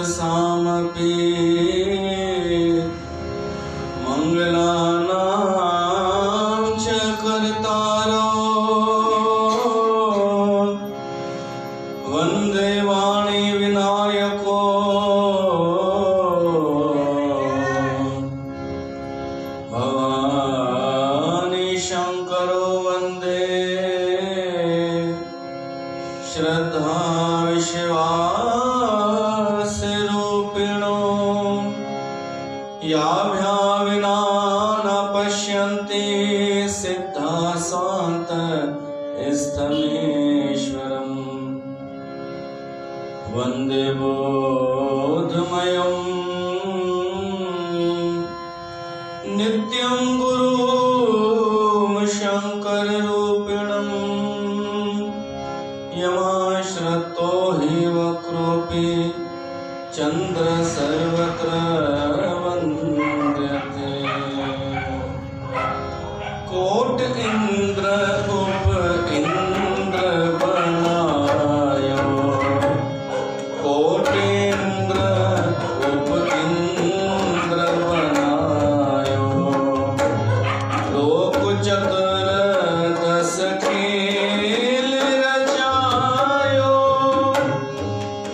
छन्दसामपि मङ्गलानां च कर्तारो वन्दे वाणी विनायको भवानी शङ्करो वन्दे श्रद्धा विश्वासरूपिणो याभ्या विना न पश्यन्ति सिद्धा सान्त स्थमेश्वरम् वन्दे बोधमयं नित्यं गुरुं शङ्कररूपिणम् यमाश्रितो हि वक्रोऽपि चन्द्र सर्वत्र वन्द्यते कोट इन्द्र उप इन्द्र बनायो कोट इन्द्र उप इन्द्र बनायो लोक चतुर्दश खेल रचायो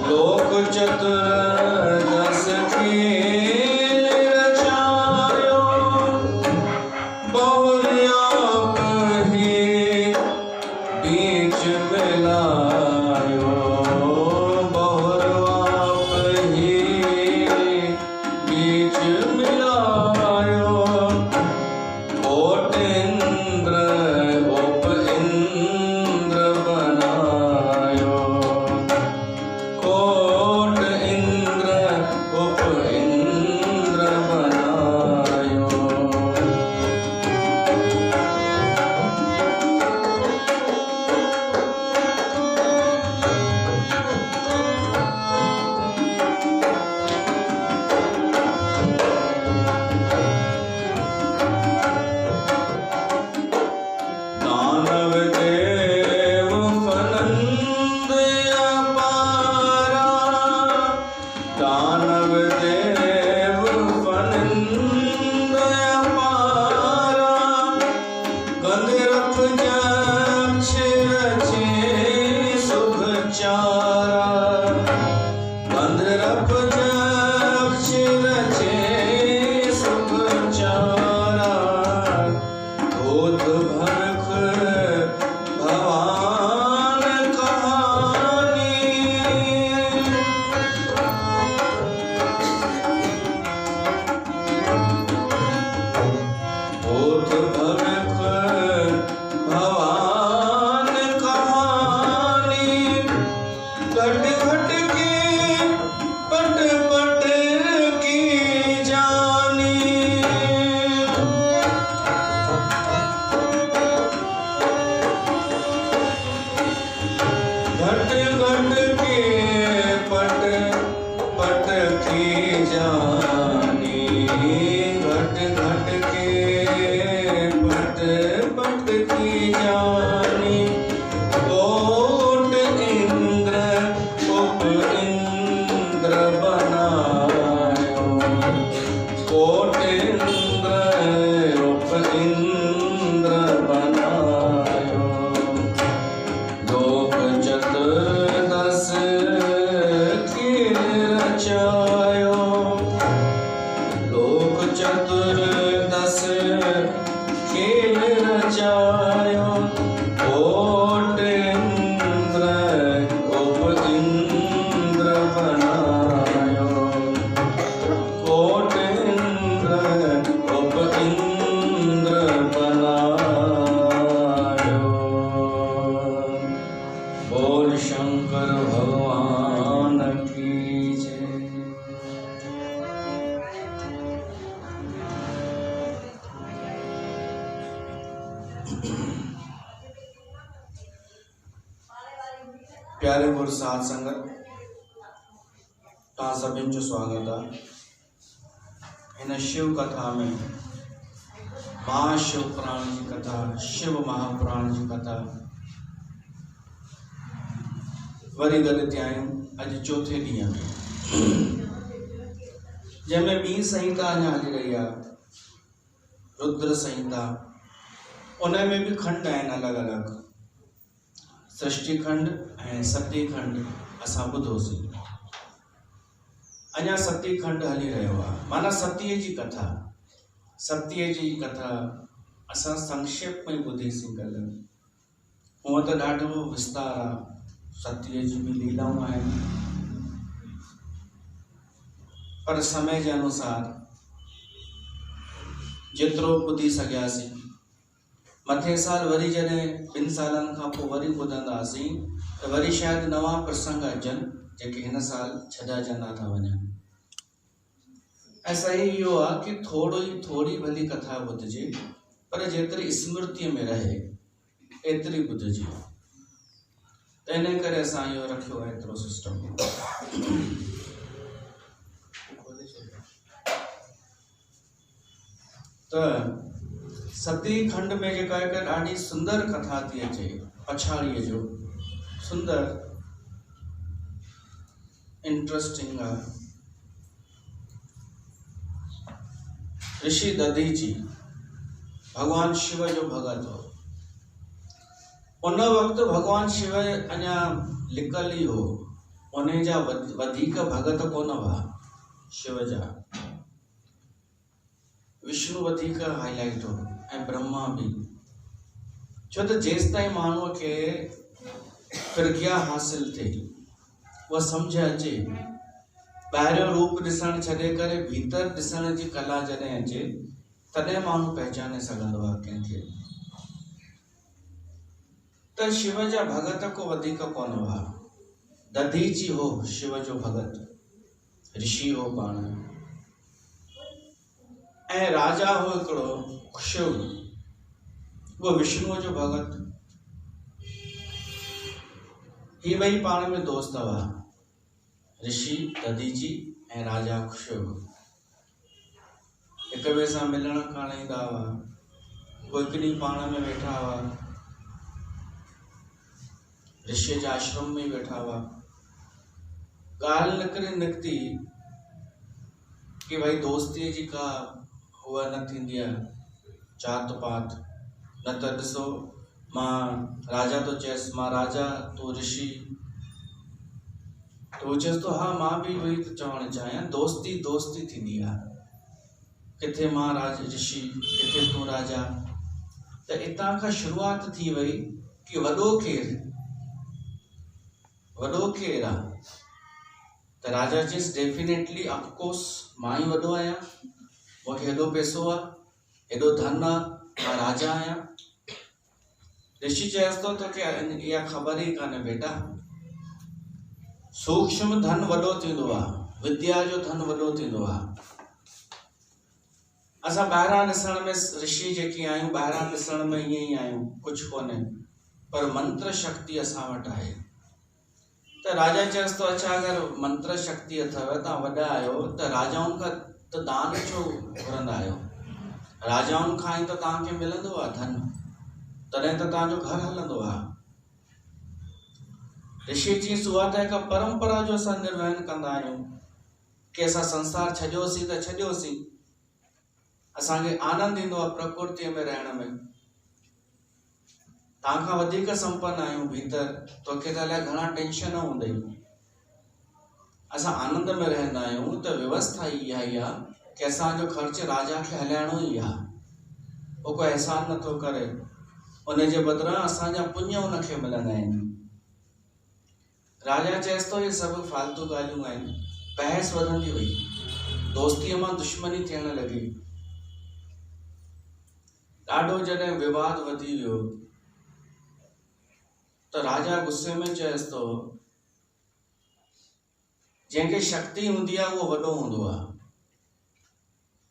लोक चतुर्दश खेल रचायो बहुल्याप ही बीच मिलायो बहुल्याप ही बीच मिलायो कोट इंद्र उप इंद्र बनायो कोट इंद्र उप इंद्र बनायो दानव देव फनंद अपारा दानव देव फनंद अपारा गंधर्व यक्ष रचे शुभ चारा गंधर्व यक्ष रचे शुभ चारा भूत भरख भवान कहानी भूत भरख भवान कहानी घट घट के पट पट की जानी घट घट के पट पट की जानी घट घट के पट पट की जानी कोट इंद्र उप इंद्र बनायो कोट इंद्र उप इंद्र बनायो लोक चतुर्दश खेल रचायो लोक चतुर्दश खेल रचायो कोट इंद्र उप इंद्र बनायो कोट इंद्र उप इंद्र बनायो बोल शंकर भगवान की जय। प्यारे गुरु साध संगत ता सभिंचो स्वागत आहे हिन शिव कथा में महाशिव पुराण की कथा शिव महापुराण की कथा वरी गॾु थिया आहियूं अॼु चौथे ॾींहं में, जंहिंमें ॿी संहिता अञा हली रही आहे, रुद्र संहिता। उन में बि खंड आहिनि अलॻि अलॻि, सृष्टि खंड ऐं सती खंड असां ॿुधोसीं। अञा सती खंड हली रहियो आहे, माना सतीअ जी कथा। सतीअ जी कथा असां संक्षेप में ॿुधीसीं कल्ह। हूअं त ॾाढो विस्तार आहे, सतीअ जी बि लीलाऊं आहिनि, पर समय जे अनुसार जेतिरो ॿुधी सघियासीं। मथे साल वरी जॾहिं 2 सालनि खां पोइ वरी ॿुधंदासीं त वरी शायदि नवां प्रसंग अचनि जेके हिन साल छॾाइजंदा था वञनि। ऐं सही इहो आहे कि थोरी भली कथा ॿुधिजे, पर जेतिरी स्मृतिअ में रहे एतिरी ॿुधिजे। त इन करे असां इहो रखियो आहे एतिरो सिस्टम। त सती खंड में जेका हिकु ॾाढी सुंदर कथा थी अचे, पछाड़ीअ जो सुंदर इंट्रस्टिंग आहे। ऋषि दधीची भगवान शिव जो भगत हो। उन वक़्तु भगवान शिव अञा लिकल ई हो, उन जा वधीक भगत कोन हुआ शिव जा। विष्णु वधीक हाईलाइट हो ऐं ब्रह्मा बि, छो त जेसिताईं माण्हूअ खे प्रज्ञा हासिल थिए, उहा सम्झ अचे, ॿाहिरियों रूप ॾिसणु छॾे करे भीतर ॾिसण जी कला जॾहिं अचे, तॾहिं माण्हू पहचाने सघंदो आहे कंहिंखे। त शिव जा भगत को वधीक कोन हुआ। दधीची हो शिव जो भगत, ऋषि हो पाण। ऐं राजा हो हिकिड़ो शिव, वो विष्णुअ जो भगत। ही ॿई पाण में दोस्त हुआ, ऋषि दधीची ऐं राजा शिव। हिक ॿिए सां मिलण कान ईंदा हुआ, कोई हिकु ॾींहुं पाण में वेठा हुआ, ऋषि जे आश्रम में वेठा हुआ। ॻाल्हि निकिती कि भाई दोस्तीअ जी का हुआ न थींदी आहे, जात पात। न त ॾिसो, मां राजा तो चयसि मां राजा, तूं ऋषि, तो चयसि तो हा मां बि वही तो चवणु चाहियां, दोस्ती दोस्ती थींदी आहे। किथे मां ऋषि, किथे तूं राजा। त हितां खां शुरूआत थी वई कि वॾो केरु आहे। त राजा चयसि डेफिनेटली ऑफकोर्स मां ई वॾो आहियां, मूंखे हेॾो पैसो आहे, हेॾो धन आहे, मां राजा आहियां। ऋषि चयसि तो तोखे इहा ख़बर ई कान्हे बेटा, सूक्ष्म धन वॾो थींदो आहे, विद्या जो धन वॾो थींदो आहे। असां ॿाहिरां ॾिसण में ऋषि जेके आहियूं, ॿाहिरां ॾिसण में ईअं ई आहियूं, कुझु कोन्हे, पर मंत्र शक्ति असां वटि आहे। त राजा चयसि तो अच्छा अगरि मंत्र शक्ति अथव, तव्हां वॾा आहियो, त राजाउनि खां त दान छो घुरंदा आहियो? राजाउनि खां ई त तव्हांखे मिलंदो आहे धन, तॾहिं त तव्हांजो घर हलंदो आहे। ऋषि जी उहा त हिकु परंपरा जो असां निर्वहन कंदा आहियूं कि असां संसार छॾियोसीं त छॾियोसीं, असांखे आनंद ईंदो आहे प्रकृतिअ में रहण में। तव्हां खां वधीक संपन्न आहियूं भीतर, तोखे त अलाए घणा टेंशन हूंदई, असां आनंद में रहंदा आहियूं। त व्यवस्था इहा ई आहे कि असांजो ख़र्च राजा खे हलाइणो ई आहे, उहो कोई एहसान नथो करे, उन जे बदिरां असांजा पुण्य उनखे मिलंदा आहिनि। राजा चयसि तो ये सभु फालतू ॻाल्हियूं आहिनि। बहस वधंदी वई, दोस्तीअ मां दुश्मनी थियण लॻी। ॾाढो जॾहिं विवाद वधी वियो त राजा गुस्से में चयसि तो जंहिंखे शक्ति हूंदी आहे उहो वॾो हूंदो आहे,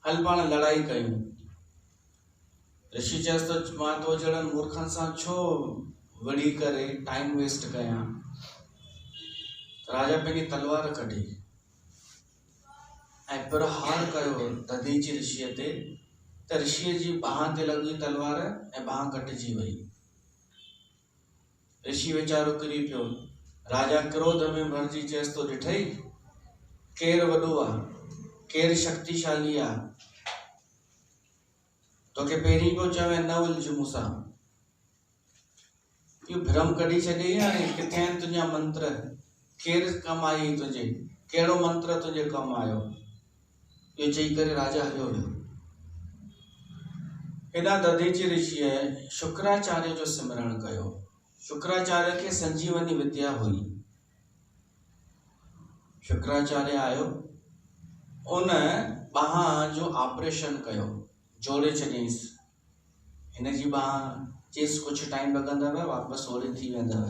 हल पाण लड़ाई कयूं। ऋषि चयसि तो मां तो जहिड़नि मूर्खनि सां छो विढ़ी करे टाइम वेस्ट कयां। राजा पंहिंजी तलवार कढी ऐं प्रहार कयो दधीची ऋषिअ ते, त ऋषिअ जी बांह ते लॻी तलवार ऐं बांह कटिजी वई। ऋषि वीचारो किरी पियो। राजा क्रोध में भरजी चेस तो ॾिठई केर वॾो आहे, केर शक्तिशाली आहे, तोखे पहिरीं पियो चवे न उलझ मूंसां। इहो भ्रम कढी छॾी। हाणे किथे आहिनि तुंहिंजा मंत्र, केरु कमु आई तुंहिंजे, कहिड़ो मंत्र तुंहिंजे कमु आयो। इहो चई करे राजा हलियो वियो। हेॾा दधीची ऋषिअ शुक्राचार्य जो सिमरण कयो। शुक्राचार्य खे संजीवनी विद्या हुई। शुक्राचार्य आयो, उन बांह जो ऑपरेशन कयो, जोड़े छॾियईंसि। हिन जी बांह चयईंसि कुझु टाइम लॻंदव, वापसि ओड़ी थी वेंदव।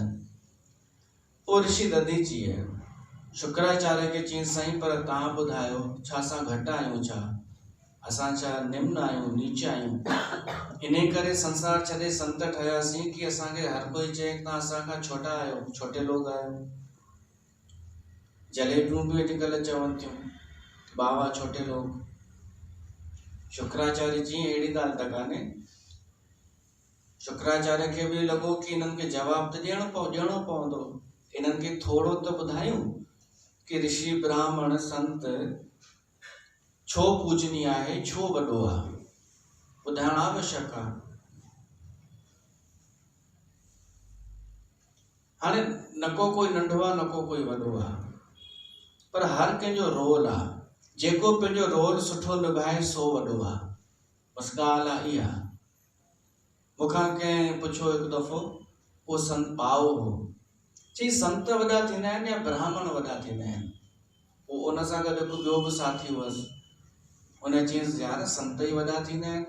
पोइ ऋषि दधीचीअ शुक्राचार्य खे चयईंसि साईं पर तव्हां ॿुधायो छा असां घटि आहियूं, छा असां छा निम्न आहियूं, नीच आहियूं। इन करे संसार छॾे संत ठहियासीं कि असांखे हर कोई चए तव्हां असांखां छोटा आहियो, छोटे लोग आहियो। जलेबियूं बि अॼुकल्ह चवनि थियूं बाबा छोटे लोग। शुक्राचार्य जी अहिड़ी ॻाल्हि त कान्हे। शुक्राचार्य खे बि लॻो कि इन्हनि खे जवाब त ॾियणो पवंदो। इन्हनि खे थोरो त ॿुधायूं कि ऋषि ब्राह्मण संत छो पूजनीय आहे, छो वॾो आहे, ॿुधाइणु आवश्यक आहे। हाणे न को कोई नंढो आहे, न को कोई वॾो आहे, पर हर कंहिंजो रोल आहे। जेको पंहिंजो रोल सुठो निभाए सो वॾो आहे। बसि ॻाल्हि आहे इहा। मूंखां कंहिं पुछो हिकु दफ़ो, उहो संत पाओ हो, चई संत वॾा थींदा आहिनि या ब्राह्मण वॾा थींदा आहिनि। पोइ उन सां गॾु हिकु ॿियो बि साथी हुअसि, उन चयईंसि यार संत ई वॾा थींदा आहिनि,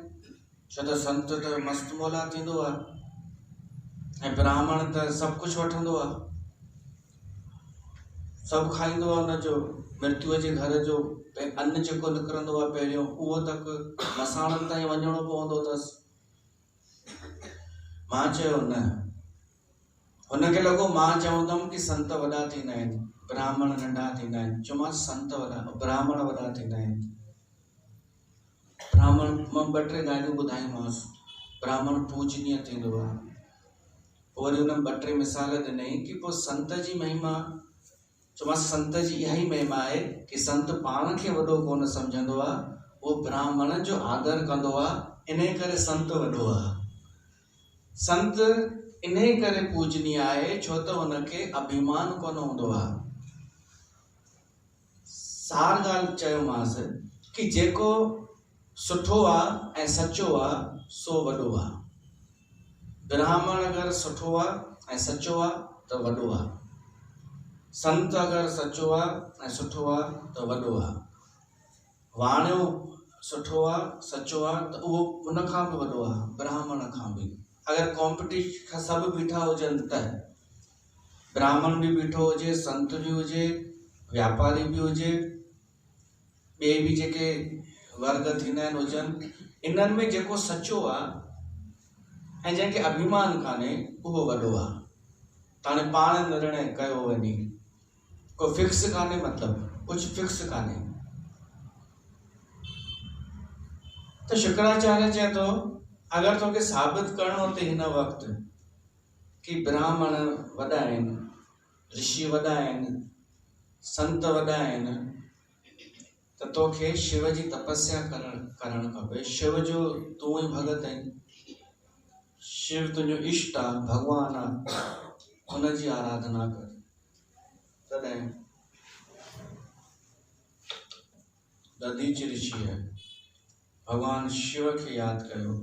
छो त संत त मस्तु मौला थींदो आहे ऐं ब्राह्मण त सभु कुझु वठंदो आहे, सभु खाईंदो आहे। हुनजो मृत्युअ जे घर जो अन्न जेको निकिरंदो आहे पहिरियों उहो तक मसाणनि ताईं वञिणो पवंदो अथसि। मां चयो न, हुनखे लॻो मां चवंदुमि कि संत वॾा थींदा आहिनि, ब्राह्मण नंढा थींदा आहिनि। चयोमांसि संत वॾा, ब्राह्मण वॾा थींदा आहिनि। ब्राह्मण मां ॿ टे ॻाल्हियूं ॿुधाईमांसि। ब्राह्मण पूजनीय थींदो आहे। पोइ वरी हुन ॿ टे मिसाल ॾिनई कि पोइ संत जी महिमा। चयोमांसि संत जी इहा ई महिमा आहे कि संत पाण खे वॾो कोन सम्झंदो आहे, उहो ब्राह्मण जो आदर कंदो आहे, इन करे संत वॾो आहे। संत इन करे पूजनीय आहे छो त हुनखे अभिमान कोन हूंदो आहे। सार ॻाल्हि चयोमांसि कि जेको सुठो आहे ऐं सचो आहे सो वॾो आहे। ब्राह्मण अगरि सुठो आहे ऐं सचो आहे त वॾो आहे। संत अगरि सचो आहे ऐं सुठो आहे त वॾो आहे। वाणियो सुठो आहे, सचो आहे त उहो उन खां बि वॾो आहे, ब्राह्मण खां बि। अगरि कॉम्पिटिशन सभु बीठा हुजनि त ब्राह्मण बि बीठो हुजे, संत बि हुजे, व्यापारी बि हुजे, ॿिए बि जेके वर्ग थींदा आहिनि हुजनि, इन्हनि में जेको सचो आहे ऐं जंहिंखे अभिमान कान्हे उहो वॾो आहे। त हाणे पाण निर्णय कयो वञी, को फिक्स कान्हे, मतिलबु कुझु फिक्स कान्हे। त शुक्राचार्य चए थो अगरि तोखे साबित करणो अथई हिन वक़्तु कि ब्राह्मण वॾा आहिनि, ऋषि वॾा आहिनि, संत वॾा आहिनि, त तोखे शिव जी तपस्या करणु खपे। शिव जो तूं ई भॻत आहीं, शिव तुंहिंजो इष्ट आहे, भॻवानु आहे, हुनजी आराधना कर। तॾहिं दधीच ऋषिअ भॻवानु शिव खे यादि कयो।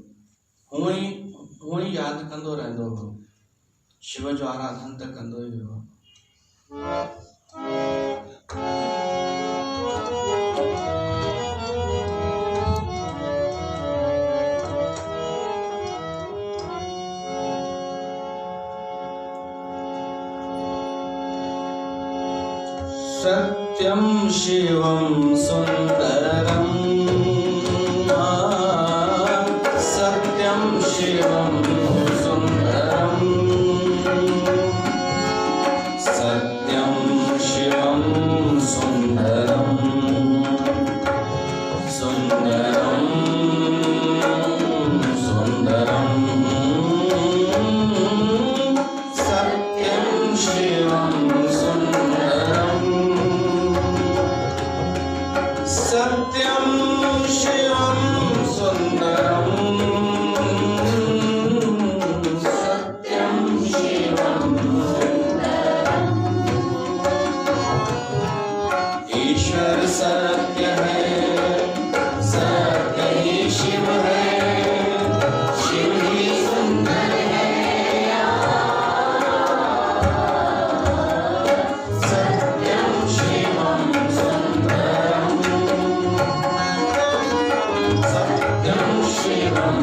हूअं ई यादि कंदो रहंदो हो, शिव जो आराधन त कंदो ई हो। सत्यं शिवं सुंदरं, सत्यं शिवं सुंदरं, सत्यं शिवं सुंदरं, सुंदरं सुंदरं, सत्यं शिवं सत्य है, सत्य ही शिव है, शिव ही सुंदर है। सत्यं शिवं सुंदरं, सत्यं शिवं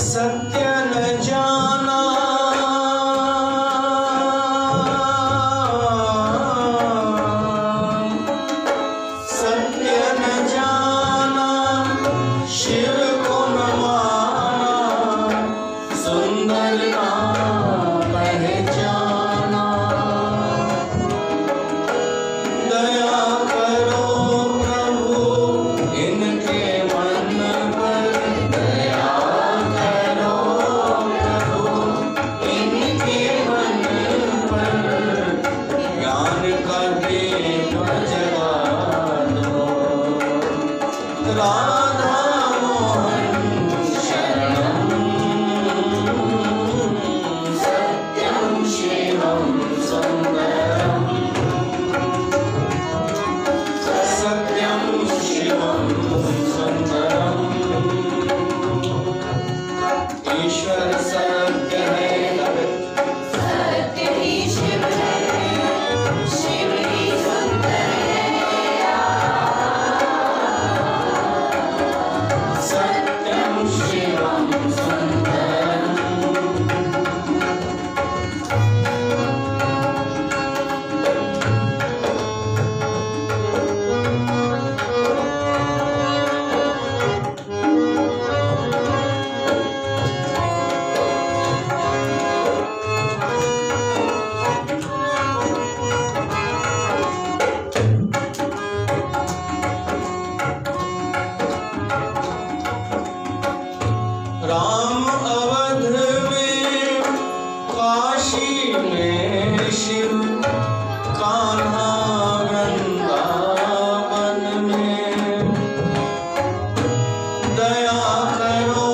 सत्य न जाना, सत्य न जाना, शिव को न माना, सुंदर ना पहचाना। दया करो प्रभु इनके मन पर, दया राधा मोहन शरणं, सत्यं शिवं सुंदरं, सत्यं शिवं सुंदरं। ईश्वर सत्य है, सत्य ही शिव है, शिव ही सुंदर है। सत्यं शिवं सुंदरं, राम अवध में, काशी में शिव, कान्हा वृंदावन में। दया करो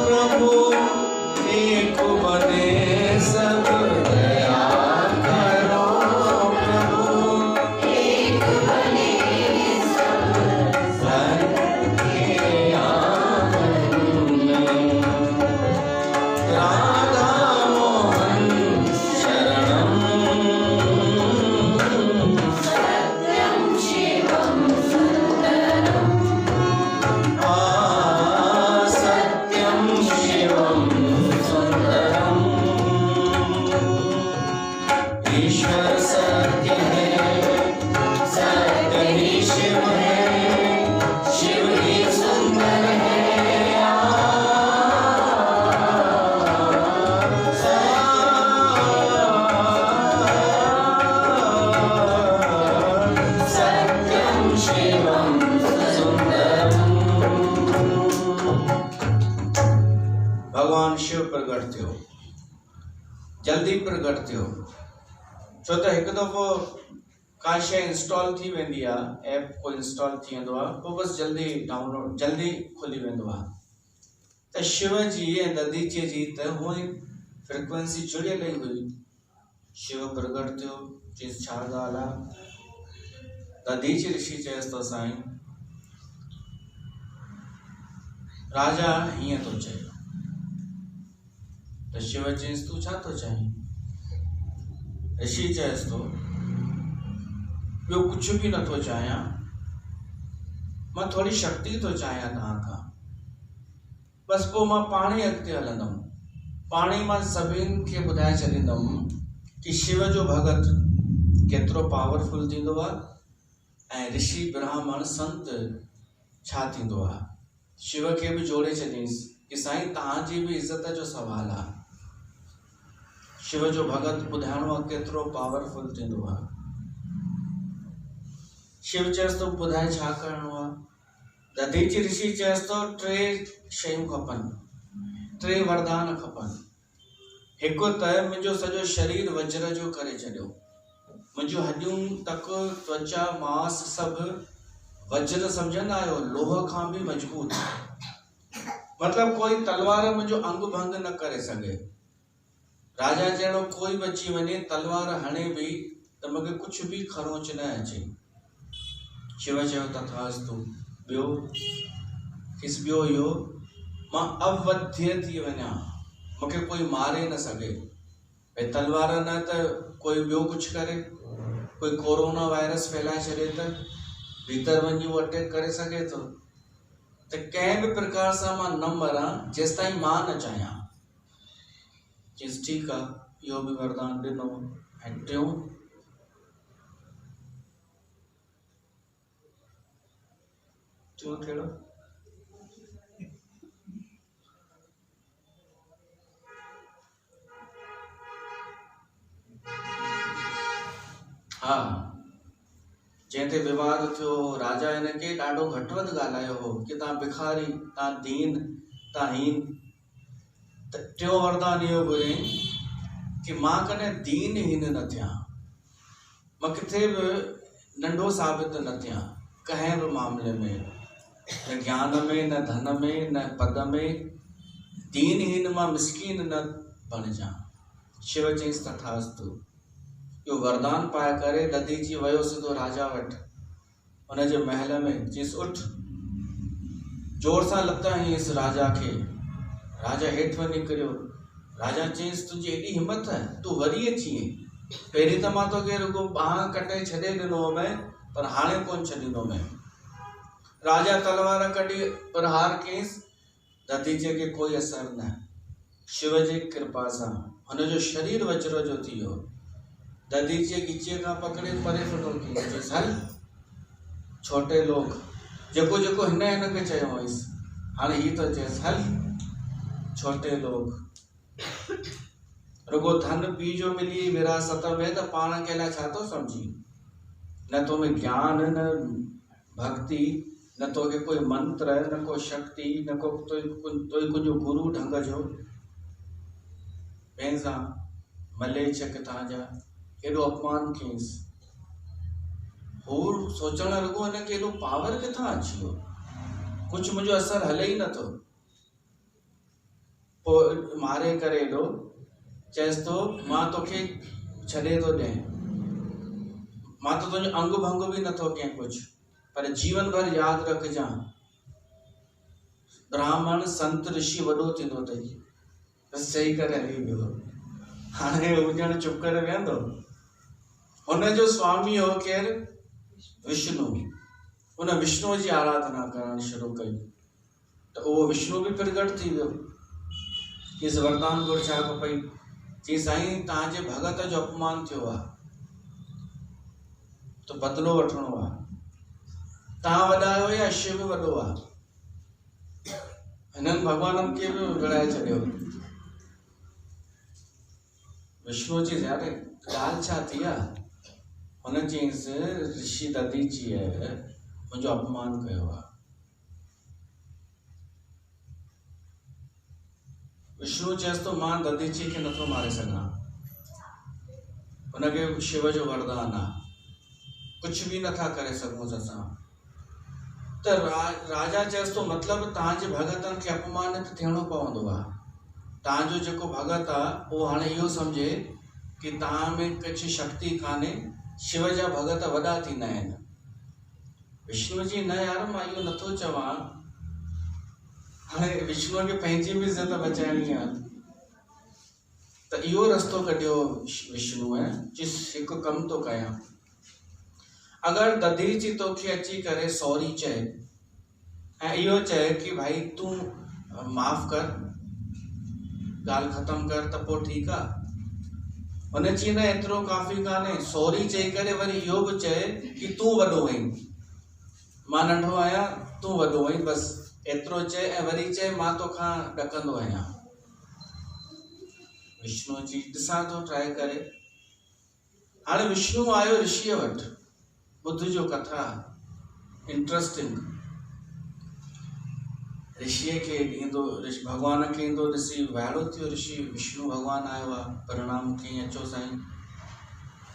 प्रभु एक बने सब, दया करो प्रभु एक बने सब, धन के राधा मोहन शरणं, सत्यं शिवं सुंदरं, सत्यं शिवं सुंदरं। ईश्वर सत्य है, सत्य ही शिव है, शिव ही सुंदर है। भगवान शिव प्रगट थियो, जल्दी प्रगट थियो, छो त हिकु दफ़ो का शइ इंस्टॉल थी वेंदी आहे, ऐप को इंस्टॉल थी वेंदो आहे, पोइ बसि जल्दी डाउनलोड जल्दी खुली वेंदो आहे। त शिव जी ऐं दधीचीअ जी त हूअं ई फ्रिक्वेंसी जुड़ियल ई हुई। शिव प्रगट थियो, चयईंसि छा ॻाल्हि आहे? दधीची ऋषि चयसि थो साईं राजा हीअं थो चए। त शिव चयईंसि तूं छा थो चाहीं? ऋषि चयसि थो ॿियो कुझु बि नथो चाहियां, मां थोड़ी शक्ति थो चाहियां तव्हां खां, बसि पोइ मां पाण ई अॻिते हलंदुमि, पाण ई मां सभिनि खे ॿुधाए छॾींदुमि कि शिव जो भगत केतिरो पावरफुल थींदो आहे ऐं ऋषि ब्राह्मण संत छा थींदो आहे। शिव खे बि जोड़े छॾींसि कि साईं तव्हांजी बि इज़त जो सवाल आहे, शिव जो भगत ॿुधाइणो आहे केतिरो पावरफुल थींदो आहे। शिव चयसि तो ॿुधाए छा करिणो आहे? दधीची ऋषि चएसि थो 3 शयूं खपनि, 3 वरदान खपनि। हिकु त मुंहिंजो सॼो शरीर वज्र जो करे छॾियो, मुंहिंजूं हॾियूं तक त्वचा मांस सभु वज्र सम्झंदा आहियो, लोह खां बि मजबूत। मतलब कोई तलवार मुंहिंजो अंग भंग न करे सघे। राजा जहिड़ो कोई बि अची वञे तलवार हणे बि त मूंखे कुझु बि खरोच न अचे। शिव चयो तथास्तु। ॿियो किस ॿियो इहो मां अवध्य थी वञा, मूंखे कोई मारे न सघे। भई तलवार न त कोई ॿियो कुझु करे, कोई कोरोना वायरस फैलाए छॾे त भीतर वञी उहो अटैक करे सघे थो। त कंहिं बि प्रकार सां मां न मरां जेसिताईं मां न चाहियां। चयसि ठीकु आहे, इहो बि वरदान ॾिनो। ऐं टियों कहिड़ो? हा, जंहिं ते विवाद थियो, राजा हिनखे ॾाढो घटि वधि ॻाल्हायो हो कि तव्हां भिखारी, तव्हां दीन, तव्हां हीन। त टियों वरदान इहो घुरियईं कि मां कॾहिं दीन हीन न थियां, मां किथे बि नंढो साबित न थियां, कंहिं बि मामले में, न ज्ञान में, न धन में, न पद में। दीनहीन मां मिसकीन न बणिजां। शिव चयईंसि तथास्तु। इहो वरदान पाए करे दधीची वियो सिधो राजा वटि, हुनजे महल में। चयसि उठ। जोर सां लत हयईंसि राजा खे। राजा हेठि वञी किरियो। राजा चयईंसि तुंहिंजी एॾी हिमत है, तूं वरी अची। पहिरीं त मां तोखे रुगो बांह कटे छॾे ॾिनो मैं, पर हाणे कोन छॾींदो मैं। राजा तलवार कढी प्रहार कयईंसि, दधीचे खे कोई असर न। शिव जी कृपा सां हुनजो शरीर वज्र जो थी वियो। दधीचे गिचीअ खां पकड़े परे फिटो कयईंसि, हल छोटे लोग, जेको जेको हिनखे चयो हुयसि, हाणे हीउ थो चएसि हल छोटे लोग। रुगो धन पी जो मिली विरासत में त पाण के लाइ छा थो सम्झी? न तो में ज्ञान, न भक्ति, न तोखे कोई मंत्र, न को शक्ति, न को तोई कुझु गुरु ढंग जो। पंहिंजा मलेच्छ किथां जा, एॾो अपमान कयईंसि। हू सोचण लॻो हिनखे एॾो पावर किथां अची वियो, कुझु मुंहिंजो असर हले ई नथो। पोइ मारे करे एॾो चएसि थो मां तोखे छॾे थो ॾियां, मां त तुंहिंजो अंग भंग बि नथो कयां कुझु, पर जीवन भर यादि रखजां, ब्राह्मण संत ऋषि वॾो थींदो अथई। बसि चई करे हली वियो। हाणे हू ॼण चुप करे वेहंदो। हुनजो स्वामी हो केरु? विष्णु। उन विष्णुअ जी आराधना करणु शुरू कई त उहो विष्णु बि प्रगट थी वियो। इस वरदान घुर छा खपई? चई साईं तव्हांजे भगत जो अपमान थियो आहे त बदिलो वठणो आहे। तव्हां वॾा आहियो या शिव वॾो आहे? हिननि भॻवाननि खे बि विड़ाए छॾियो। विष्णु जी यारे ॻाल्हि छा थी आहे? हुन चयईंसि ऋषि दधीचीअ मुंहिंजो अपमान कयो आहे। विष्णु चएसि थो मां दधीची खे नथो मारे सघां, हुनखे शिव जो वरदान आहे, कुझु बि नथा करे सघूंसि असां। त राजा चएसि थो मतिलबु तव्हांजे भगतनि खे अपमानित थियणो पवंदो आहे। तव्हांजो जेको भगत आहे उहो हाणे इहो सम्झे कि तव्हां में कुझु शक्ति कान्हे, शिव जा भगत वॾा थींदा आहिनि। विष्णु जी न यार मां इहो नथो चवां। हाणे विष्णुअ खे पंहिंजी बि इज़त बचाइणी आहे त इहो रस्तो कढियो विष्णुअ। हिकु कमु थो कयां, अगरि दधीची तोखे अची करे सॉरी चए ऐं इहो चए कि भाई तूं माफ़ कर, ॻाल्हि ख़तमु कर, त पोइ ठीकु आहे। हुन चई न एतिरो काफ़ी कान्हे, सॉरी चई करे वरी इहो बि चए कि तूं वॾो आहीं, मां नंढो आहियां, तूं वॾो आहीं, बसि एतिरो चए ऐं वरी चए मां तोखां ॾकंदो आहियां। विष्णु जी ॾिसां थो ट्राए करे। हाणे विष्णु आयो ऋषिअ वटि, ॿुध जो कथा इंट्रस्टिंग। ऋषिअ खे ईंदो, भॻवान खे ईंदो ॾिसी वाइड़ो थियो। ऋषि विष्णु भॻवानु आयो आहे, परिणाम कीअं अचो साईं?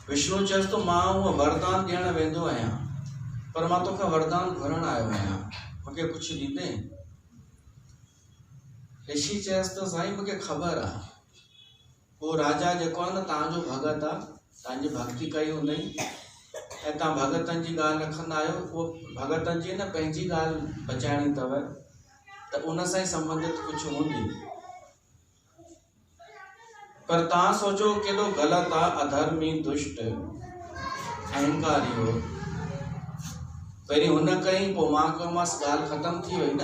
विष्णु चयसि तो मां उहो वरदान ॾियणु वेंदो आहियां, पर मां तोखां वरदान घुरण आयो आहियां, मूंखे कुझु ॾींदे? ऋषि चयसि तो साईं मूंखे ख़बर आहे, उहो राजा जेको आहे न तव्हांजो भॻत आहे, तव्हांजी भक्ति कई हूंदई ऐं तव्हां भॻतनि जी ॻाल्हि रखंदा आहियो। उहो भॻतनि जी न पंहिंजी ॻाल्हि बचाइणी अथव, त उन सां ई संबंधित कुझु हूंदी। पर तव्हां सोचो केॾो ग़लति आहे, अधर्मी, दुष्ट, अहंकारी हो। पहिरीं हुन कई, पोइ मां कयोमांसि, ॻाल्हि ख़तम थी वई न।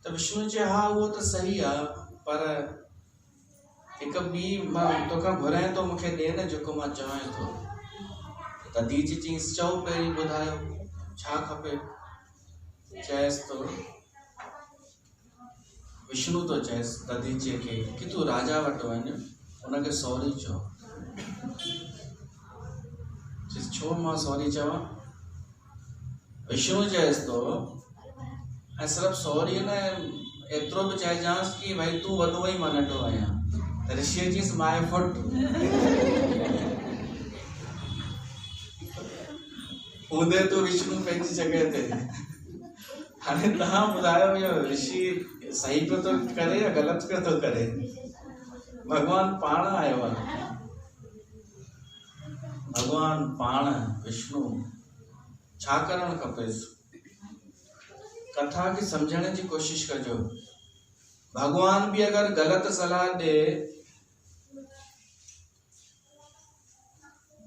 त विष्णु चए हा उहो त सही आहे, पर हिकु ॿी मां तोखां घुरायां थो, मूंखे ॾे न जेको मां चवां थो। दधीचि चईंसि चओ पहिरीं ॿुधायो छा खपे? चएसि तो, विष्णु तो चएसि दधीचीअ खे कि तूं राजा वटि वञ, हुनखे सॉरी चओ। चएसि छो मां सॉरी चवां? विष्णु चएसि तो ऐं सिर्फ़ु सॉरी न, एतिरो बि चइजांसि कि भई तूं वॾो ई मां नंढो आहियां। ऋषि चईंसि माय फुट। हूंदे तो विष्णु पंहिंजी जॻह ते। हाणे तव्हां ॿुधायो इहो ऋषि सही पियो थो करे या ग़लति पियो थो करे? भॻवानु पाण आयो आहे, भॻवानु पाण विष्णु, छा करणु खपेसि? कथा खे सम्झण जी कोशिश कजो। भॻवान भी अगर गलत सलाह दे,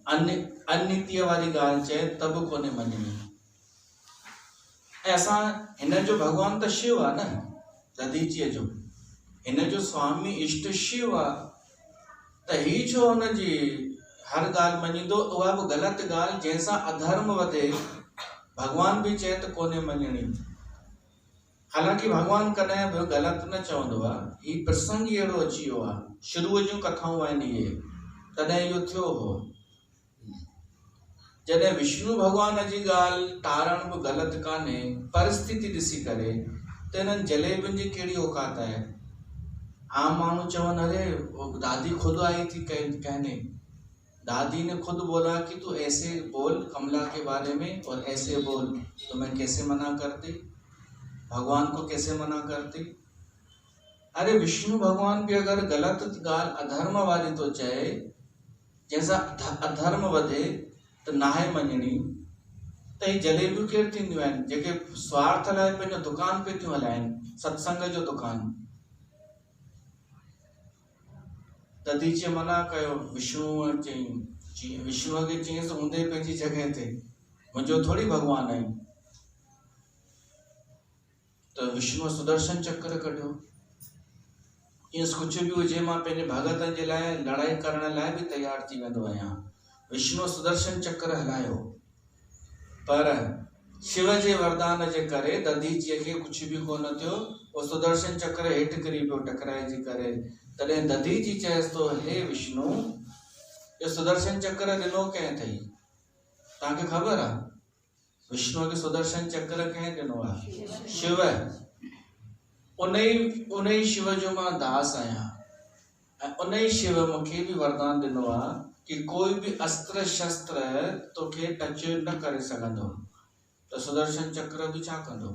अनित्य वाली गाल चए तब कोने मञणी। ऐसा हिन जो भगवान तो शिव आ न, दधीचीअ जो हिन जो स्वामी इष्ट शिव आ, त ही छो हुन जी हर गाल मञींदो? उहा भी गलत गाल जैसा अधर्म वधे भगवान भी चए त कोने मञणी। हालांकि भगवान कॾहिं बि गलत न चवंदो आ। ही प्रसंग अहिड़ो अची वियो आ, शुरूअ जूं कथाऊं आहिनि इहे, तॾहिं इहो थियो हो। जॾहिं विष्णु भगवान जी ॻाल्हि टारण बि गलत कान्हे, परिस्थिति ॾिसी करे, त हिननि जलेबियुनि जी कहिड़ी औकात आहे। आम माण्हू चवनि अरे दादी खुद आई थी कहने, दादी ने खुद बोला कि तू ऐसे बोल कमला के बारे में और ऐसे बोल, तो मैं कैसे मना करती, भगवान को कैसे मना करती? अरे विष्णु भगवान भी अगर गलत गाल अधर्म वाली तो चए, जैसा अधर्म वधे तो नाहे मञणी, त ही जलेबियूं केर थींदियूं आहिनि जेके स्वार्थ लाइ पंहिंजो दुकान पे थियूं हलाइनि, सत्संग जो दुकान। दधीचीअ मना कयो, विष्णु चई, विष्णु खे चईंसि हूंदे पंहिंजी जॻह ते, मुंहिंजो थोड़ी भगवान आई। तो विष्णु सुदर्शन चक्र कढियो, चईंसि कुछ भी हुजे मां पंहिंजे भगतनि जे लाइ लड़ाई करण लाइ भी तैयार थी वेंदो आहियां। विष्णु सुदर्शन चक्र हलायो, पर शिव जे वरदान जे करे दधीचीअ खे कुछ भी कोन थियो। वो सुदर्शन चक्र हेठि किरी पियो टकराइजी करे। तॾहिं दधीची चएसि तो, हे विष्णु, ये सुदर्शन चक्र ॾिनो कंहिं अथई? तव्हांखे ख़बर आहे विष्णु खे सुदर्शन चक्र कंहिं ॾिनो आहे? शिव। उन ई शिव जो मां दास आहियां, ऐं उन ई शिव मूंखे भी वरदान ॾिनो आहे कि कोई भी अस्त्र शस्त्र तोखे टच न करे सघंदो, तो सुदर्शन चक्र भी छा कंदो?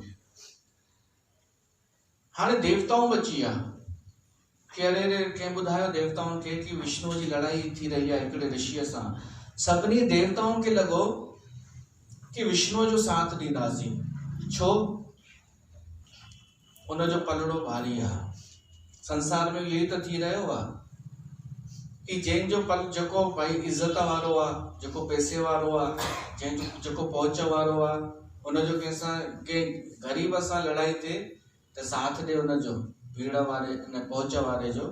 हाणे देवताऊं बची विया कि अरे रे कंहिं ॿुधायो देवताउनि खे कि विष्णु जी लड़ाई थी रही आहे हिकिड़े ऋषिअ सां। सभिनी देवताउनि खे लॻो कि विष्णु जो साथ ॾींदासीं। छो? उनजो पलड़ो भारी आहे। संसार में यही तो थी रहियो आहे कि जंहिंजो पल जेको भाई इज़त वारो आहे, जेको पैसे वारो आहे, जेको पहुच वारो आहे, उनजो कंहिंसां कंहिं ग़रीब सां लड़ाई थिए त साथ ॾे उनजो, भीड़ वारे न पहुच वारे जो,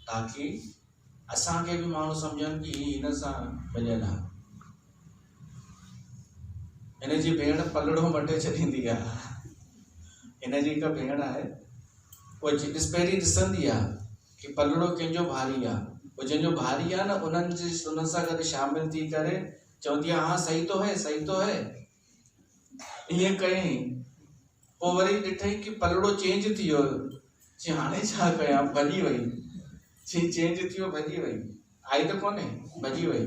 ताकि असांखे भी माण्हू सम्झनि कि हिन सां मिलियल आहे। हिन जी भेण पलड़ो मटे छॾींदी आहे। हिन जी हिकु भेण आहे, उहा पहिरीं ॾिसंदी आहे कि पलड़ो कंहिंजो भारी आहे। वो जंहिंजो भारी आहे न, उन सां गॾु शामिल थी करे चवंदी आहे हाँ सही तो है, सही तो है। ईअं कयईं पोइ वरी ॾिठई कि पलड़ो चेंज थी वियो, चई हाणे छा कयां, भॼी वई, चई चेंज थी वियो, भॼी वई, आई त कोन्हे, भॼी वई।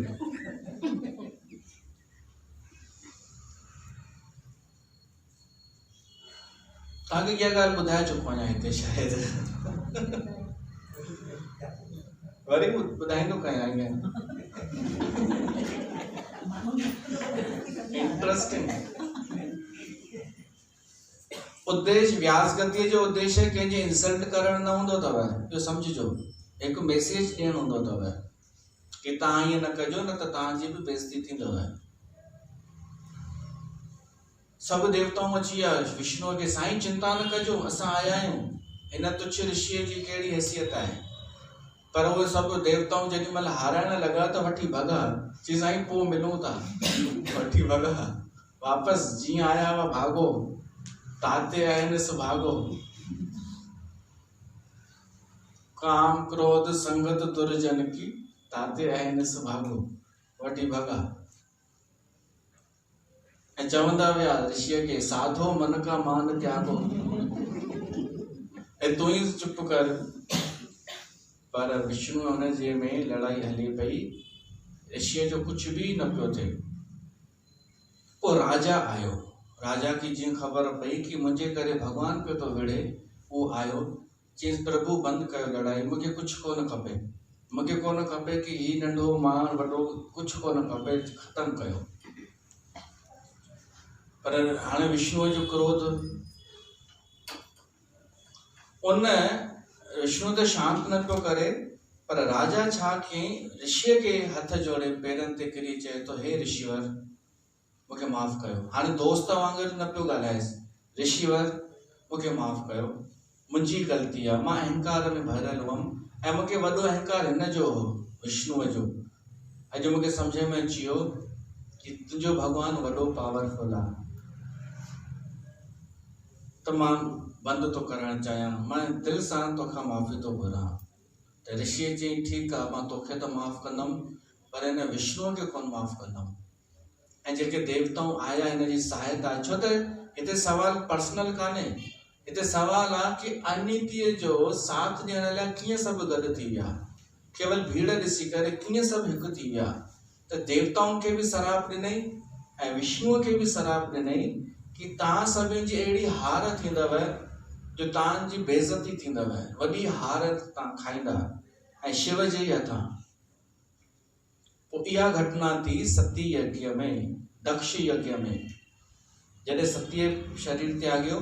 तव्हांखे इहा ॻाल्हि ॿुधाए चुको आहियां हिते शायदि, वरी ॿुधाईंदो कयां ईअं इंट्रस्टिंग। उद्देश्य व्यास गतिअ जो उद्देश्य कंहिंजे इंसल्ट करणु न हूंदो अथव, इहो सम्झिजो, हिकु मैसेज ॾियणु हूंदो अथव कि तव्हां ईअं न कजो, न त तव्हांजी बि बेइज़ती थींदव। सभु देवताऊं अची विया विष्णुअ खे, साईं चिंता न कजो, असां आया आहियूं, हिन तुच्छ ऋषिअ जी कहिड़ी हैसियत आहे। पर उहे सभु देवताऊं जेॾी महिल हाराइण लॻा त वठी भॻा, चई साईं पोइ मिलूं था, वठी भॻा, वापसि जीअं आया हुआ भाॻो, ताते आहिनि सुभाॻो। काम क्रोध संगत दुर्जन की, ताते आहिनि सुभाॻो, वठी भॻा। ऐं चवंदा विया ऋषिअ खे, साधो मन का मान त्यागो, ऐं तूं ई चुप कर। पर विष्णु हुन जे में लड़ाई हली पई, ऋषिअ जो कुझु बि न पियो थिए। पोइ राजा आयो, राजा की जीअं ख़बर पई कि मुंहिंजे करे भॻवान पियो थो विढ़े, उहो आयो, चयईंसि प्रभु बंदि कयो लड़ाई, मूंखे कुझु कोन खपे, मूंखे कोन खपे कि ही नंढो मां वॾो, कुझु कोन खपे, ख़तमु कयो। पर हाणे विष्णुअ जो क्रोध, उन विष्णु त शांत न पियो करे, पर राजा छा कयईं, ऋषिअ खे हथ जोड़े पेरनि ते किरी चए थो, हे ऋषिवर मूंखे माफ़ कयो। हाणे दोस्त वांगुरु न पियो ॻाल्हाएसि, ऋषिवर मूंखे माफ़ कयो, मुंहिंजी ग़लती आहे, मां अहंकार में भरियल हुअमि, ऐं मूंखे वॾो अहंकार हिन जो हो, विष्णुअ जो। अॼु मूंखे सम्झ में अची वियो कि तुंहिंजो भॻवानु वॾो पावरफुल आहे, त मां बंदि थो करणु चाहियां, मां दिलि सां तोखां माफ़ी थो घुरां। त ऋषिअ चयईं ठीकु आहे, मां तोखे त माफ़ कंदुमि, पर हिन विष्णुअ खे कोन माफ़ कंदुमि। ऐं जेके देवताऊं आया हिन जी सहायता, छो त हिते सवाल पर्सनल कान्हे, हिते सवाल आहे कि अनीतिअ जो साथ ॾियण लाइ कीअं सभु गॾु थी विया, केवल भीड़ ॾिसी करे कीअं सभु हिकु थी विया। त देवताउनि खे बि सराप ॾिनई ऐं विष्णुअ खे बि सराप ॾिनई कि तव्हां सभिनी जी अहिड़ी हार थींदव जो तव्हांजी बेइज़ती थींदव, वॾी हार तव्हां खाईंदा ऐं शिव जे हथां। पोइ इहा घटना थी सती यज्ञ में, दक्ष यज्ञ में, जॾहिं सतीअ शरीर त्यागियो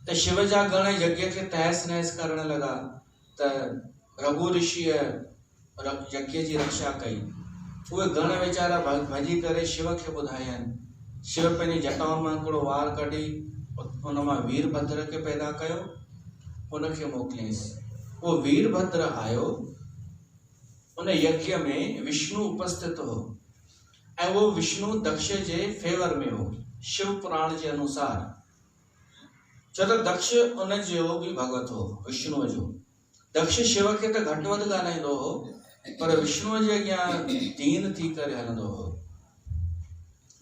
त शिव जा गण यज्ञ खे तहस नहस करण लॻा। त रघु ऋषिअ यज्ञ जी रक्षा कई। उहे गण वीचारा भॼी करे शिव खे ॿुधायनि। शिव पंहिंजी जटाउनि मां हिकिड़ो वार कढी उन मां वीरभद्र खे पैदा कयो, उनखे मोकिलियईंसि। उहो वीरभद्र आयो, उन यज्ञ में विष्णु उपस्थित हो ऐं वो विष्णु दक्ष जे फेवर में हो, शिव पुराण जे अनुसार। छो त दक्ष उन जो बि भगत हो, विष्णुअ जो। दक्ष शिव खे त घटि वधि ॻाल्हाईंदो हो, पर विष्णुअ जे अॻियां दीन थी करे हलंदो हो।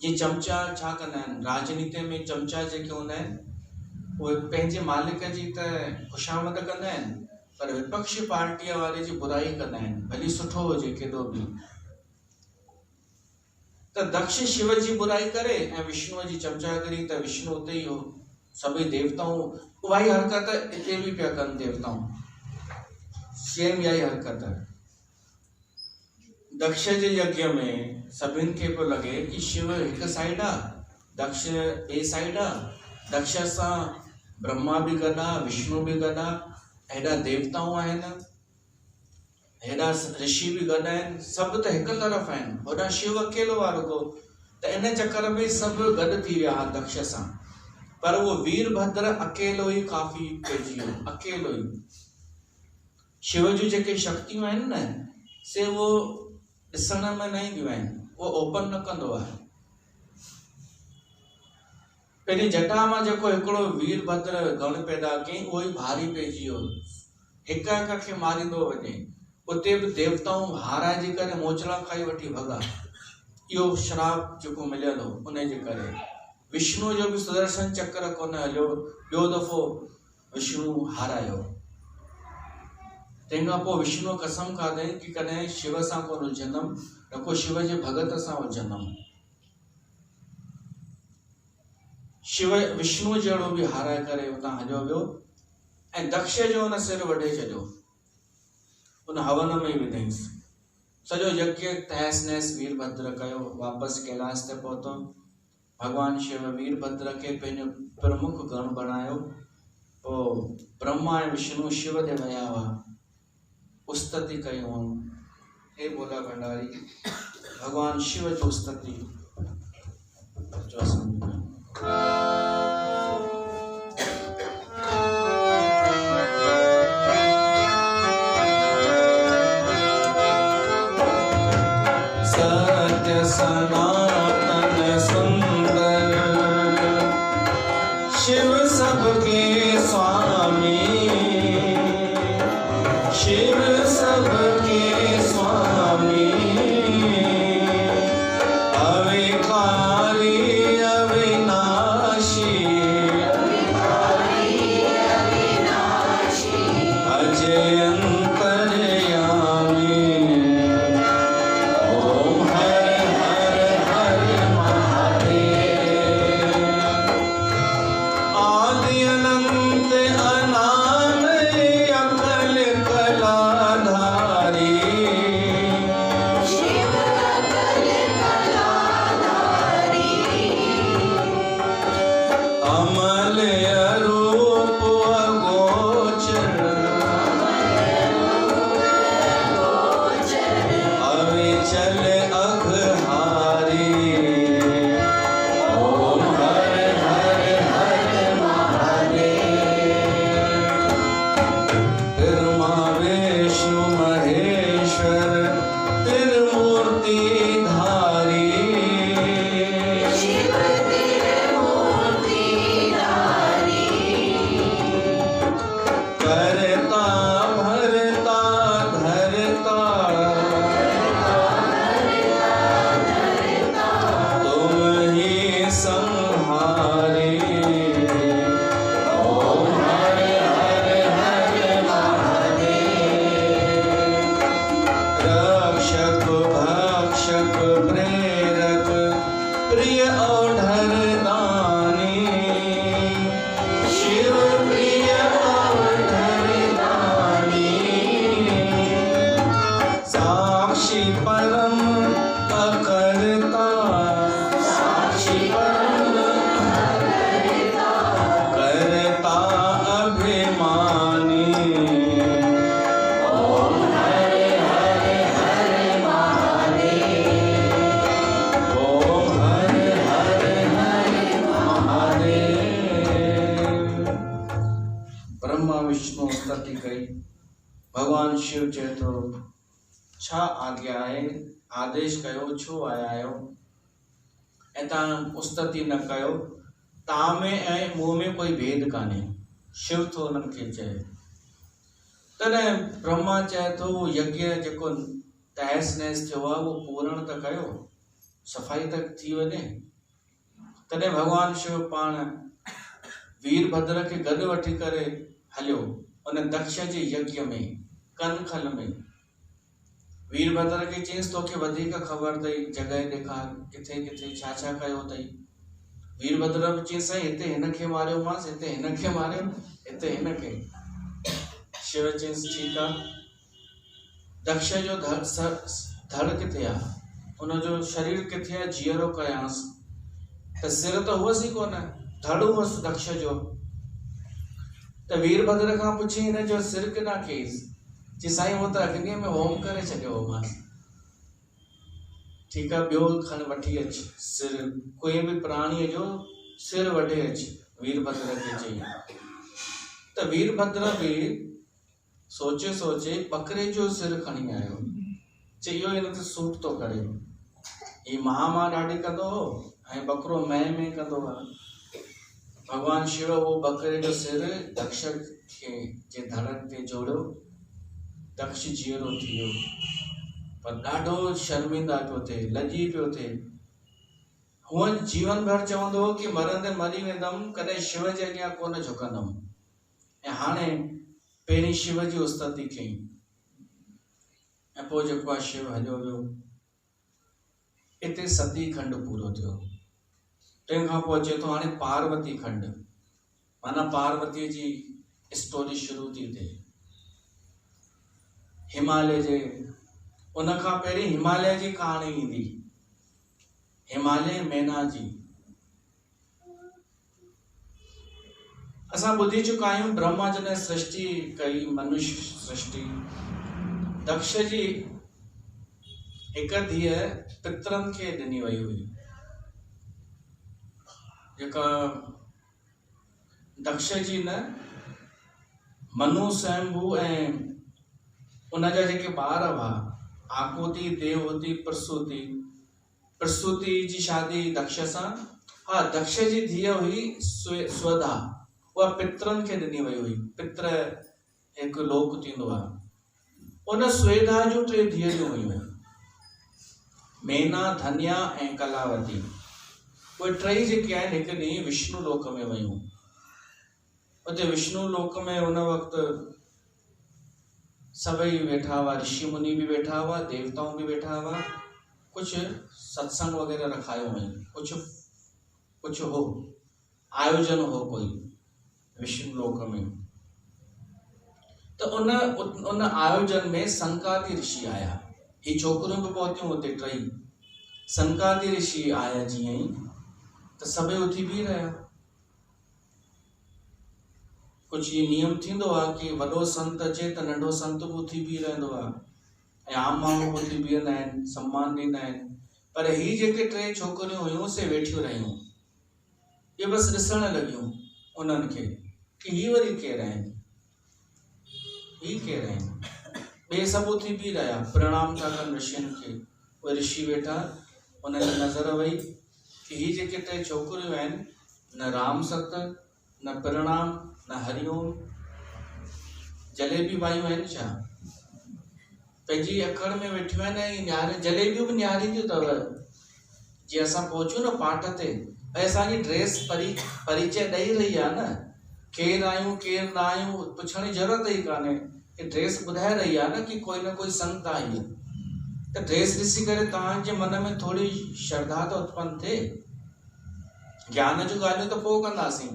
जीअं चमचा छा कंदा आहिनि, राजनीति में चमचा जेके हूंदा आहिनि उहे पंहिंजे मालिक जी त ख़ुशामद कंदा आहिनि, पर विपक्षी पार्टीअ वारे जी बुराई कंदा आहिनि, भली सुठो हुजे केॾो बि। त दक्ष शिव जी बुराई करे ऐं विष्णुअ जी चमचागिरी, त विष्णु उते ई हो। सभई देवताऊं उहा ई हरकत हिते बि पिया कनि, देवताऊं सेम इहा ई हरकत। दक्ष जे यज्ञ में सभिनि खे पियो लॻे कि शिव हिकु साइड आहे, दक्ष ॿिए साइड आहे। दक्ष सां ब्रह्मा बि गॾु आहे, विष्णु बि गॾु आहे, हेॾा देवताऊं आहिनि, हेॾा ऋषि बि गॾु आहिनि, सभु त हिकु तरफ़ आहिनि, होॾां शिव अकेलो आहे रुॻो। त इन चकर में सभु गॾु थी विया दक्ष सां, पर उहो वीरभद्र अकेलो ई काफ़ी पइजी वियो, अकेलो ई। शिव जूं जेके शक्तियूं आहिनि न, से उहो ॾिसण में न ईंदियूं आहिनि, उहो ओपन न कंदो आहे। पंहिंजी जटा मां जेको हिकिड़ो वीरभद्र गण पैदा कयईं, उहो ई भारी पइजी वियो, हिक हिक खे मारींदो वञे। उते बि देवताऊं हाराइजी करे मोचड़ा खाई वठी भॻा। इहो श्राप जेको मिलियल हो उन जे करे। विष्णु जो भी सुदर्शन चक्र कोन हलियो, ॿियो दफ़ो विष्णु हारायो। तंहिंखां पोइ विष्णु कसम खाधई कि कॾहिं शिव सां कोन उलझंदमि, न को शिव जे भगत सां उलझंदमि। शिव विष्णु जहिड़ो बि हाराए करे उतां हलियो वियो ऐं दक्ष जो हुन सिर वढे छॾियो, उन हवन में ई विधईंसि। सॼो यज्ञ तहस नहस वीरभद्र कयो, वापसि कैलाश ते पहुतो। भगवान शिव वीरभद्र खे पंहिंजो प्रमुख गण बणायो। पोइ ब्रह्मा ऐं विष्णु शिव ॾे विया हुआ, उस्तति कयूं, हे भोला भंडारी, भगवान शिव जो उस्तति जो असां सत्य सनातन सुंदर शिव सबके स्वामी, शिव सबके स्वामी, अविकारी अविनाशी, अजय अंतर्यामी, ओम हर हर हर महादेव, आदि अनंत अनामय अकल कलाधारी, शिव अकल कलाधारी, अमल अरूप अगोचर, अविचल अघहारी, ओम हर हर हर महादेव, ब्रह्मा विष्णु महेश्वर त्रिमूर्ति धारी, शिव त्रिमूर्ति धारी, करता भरता धरता, तुम ही संहारी, ओम हर हर हर महादेव, रक्षक भक्षक प्रेरक प्रिय औढ़र दानी, शिव प्रिय औढ़र दानी, साक्षी परम अकर्ता, साक्षी परम करता अभिमानी, ओम हर हर हर महादेव, ओम हर हर हर महादेव। ब्रह्मा विष्णु स्तुति कई। भगवान शिव चए थो, छा आज्ञा आहे, आदेश कयो, छो आया आहियो ऐं तव्हां उस्तति न कयो, तव्हां में ऐं मूं में कोई भेद कान्हे। शिव थो उन्हनि खे चए। तॾहिं ब्रह्मा चए थो, यज्ञ जेको तहस नहस थियो आहे उहो पूर्ण त कयो, सफ़ाई त थी वञे। तॾहिं भगवान शिव पाण वीरभद्र खे गॾु वठी करे हलियो उन दक्ष जे यज्ञ में, कनखल में। वीरभद्र खे चयईंसि, तोखे वधीक ख़बर अथई, जॻह ॾेखार, किथे किथे छा छा कयो अथई। वीरभद्र बि चयईंसि, साईं हिते हिन खे मारियोमांसि, हिते हिन खे मारियो, हिते हिन खे। शिव चयईंसि, ठीकु आहे, दक्ष जो धड़ किथे आहे, हुनजो शरीर किथे आहे, जीअरो कयांसि। त सिर त हुअसि ई कोन, धड़ हुअसि दक्ष जो। त वीरभद्र खां पुछी हिन जो सिर किना कईसि, जी साईं वो तो अग्नि में होम करे छॾियो हो मां। ठीकु आहे, ॿियो खण वठी अच सिर, कोई बि प्राणीअ जो सिर वढे अच, वीरभद्र खे चई। त वीरभद्र बि सोचे सोचे बकरे जो सिर खणी आयो, चई इहो हिन ते सूट थो करे, हीउ मां ॾाढी कंदो हो ऐं बकरो में कंदो आहे। भगवान शिव वो बकरे जो सिर दक्ष खे जे धड़क ते जोड़ियो। दक्ष जीअरो थी वियो, पर ॾाढो शर्मिंदा पियो थिए, लॼी पियो थिए। हुअ जीवन भर चवंदो हो कि मरंदे मरी वेंदुमि, कॾहिं शिव जे अॻियां कोन झुकंदुमि। ऐं हाणे पहिरीं शिव जी उस्तति कई ऐं पोइ जेको आहे शिव हलियो वियो। इते सती खंड पूरो थियो। तंहिंखां पोइ अचे थो हाणे पार्वती खंड, माना पार्वतीअ जी स्टोरी शुरू थी थिए। हिमालय जे उनखां पहिरीं हिमालय जी कहाणी ईंदी, हिमालय मैना जी। असां ॿुधी चुका आहियूं ब्रह्मा जॾहिं सृष्टि कई, मनुष्य सृष्टि, दक्ष जी हिकु धीअ पितरनि खे ॾिनी वई हुई, जेका दक्ष जी न मनु स्वयंभू ऐं उनजा जेके ॿार हुआ, आकुति, देवहूति, प्रसूति। प्रसूति जी शादी दक्ष सां, हा दक्ष जी धीअ हुई स्वधा, उहा पितरनि खे ॾिनी वई हुई। पितर हिकु लोक थींदो आहे। उन स्वेधा जूं 3 धीअरूं हुयूं, मैना, धन्या ऐं कलावती। उहे 3 जेके आहिनि हिकु ॾींहुं विष्णु लोक में वयूं। उते विष्णु लोक में उन वक़्तु सभई वेठा हुआ, ऋषि मुनि भी वेठा हुआ, देवताऊं भी वेठा हुआ, कुछ सत्संग वगैरह रखायो हुई, कुछ हो आयोजन हो कोई विष्णु लोक में। तो उन आयोजन में संकाति ऋषि आया। ही छोकरियों भी पहुतियूं हुते 3। संकाति ऋषि आया जीअं ई तो सभई उथी भी रहिया। कुछ ये नियम थींदो आहे कि वॾो संत अचे त नंढो संत भी उथी भी रहंदो आहे, ऐं आम माण्हू भी उथी बीहंदा आहिनि, सम्मान ॾींदा आहिनि। पर ही जेके 3 छोकरियूं हुयूं से वेठियूं रहियूं, ये बस ॾिसण लॻियूं उन्हनि खे कि ही वरी केरु आहिनि, ही केरु आहिनि। ॿिए सभु उथी भी रहिया, प्रणाम था कनि ऋषियुनि खे। उहे ऋषि वेठा, उन्हनि जी नज़र वई कि ही जेके 3 छोकरियूं आहिनि, न राम सत, न प्रणाम, न हरिओम, जलेबी वायूं आहिनि छा? पंहिंजी अखड़ में वेठियूं आहिनि ऐं न्यारे जलेबियूं भी न्यारींदियूं अथव। जीअं असां पहुचूं न पाठ ते, ऐं असांजी ड्रेस परिचय ॾेई रही आहे न, केरु आहियूं केरु न आहियूं पुछण जी ज़रूरत ई कान्हे। ड्रेस ॿुधाए रही आहे न कि कोई न कोई संत आहे। त ड्रेस ॾिसी करे तव्हांजे मन में थोड़ी श्रद्धा त उत्पन्न थिए। ज्ञान जूं ॻाल्हियूं त पोइ कंदासीं,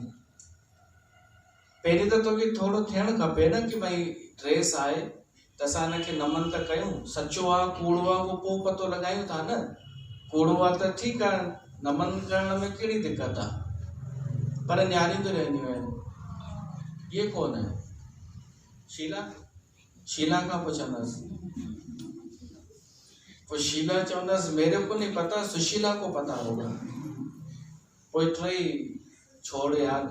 पहिरीं त तोखे थोड़ो थियणु खपे न कि भई ड्रेस आहे त असां हिनखे नमन त कयूं, सचो आहे कूड़ो आहे उहो पोइ पतो लॻायूं था न। कूड़ो आहे त ठीकु आहे, नमन करण में कहिड़ी दिक़त आहे, पर न्यारींदियूं रहंदियूं आहिनि। ये कौन है? शीला खां पुछंदसि, तो शीला चवंदसि मेरे को नहीं पता, सुशीला को पता होगा। कोई 3 छोड़ यार,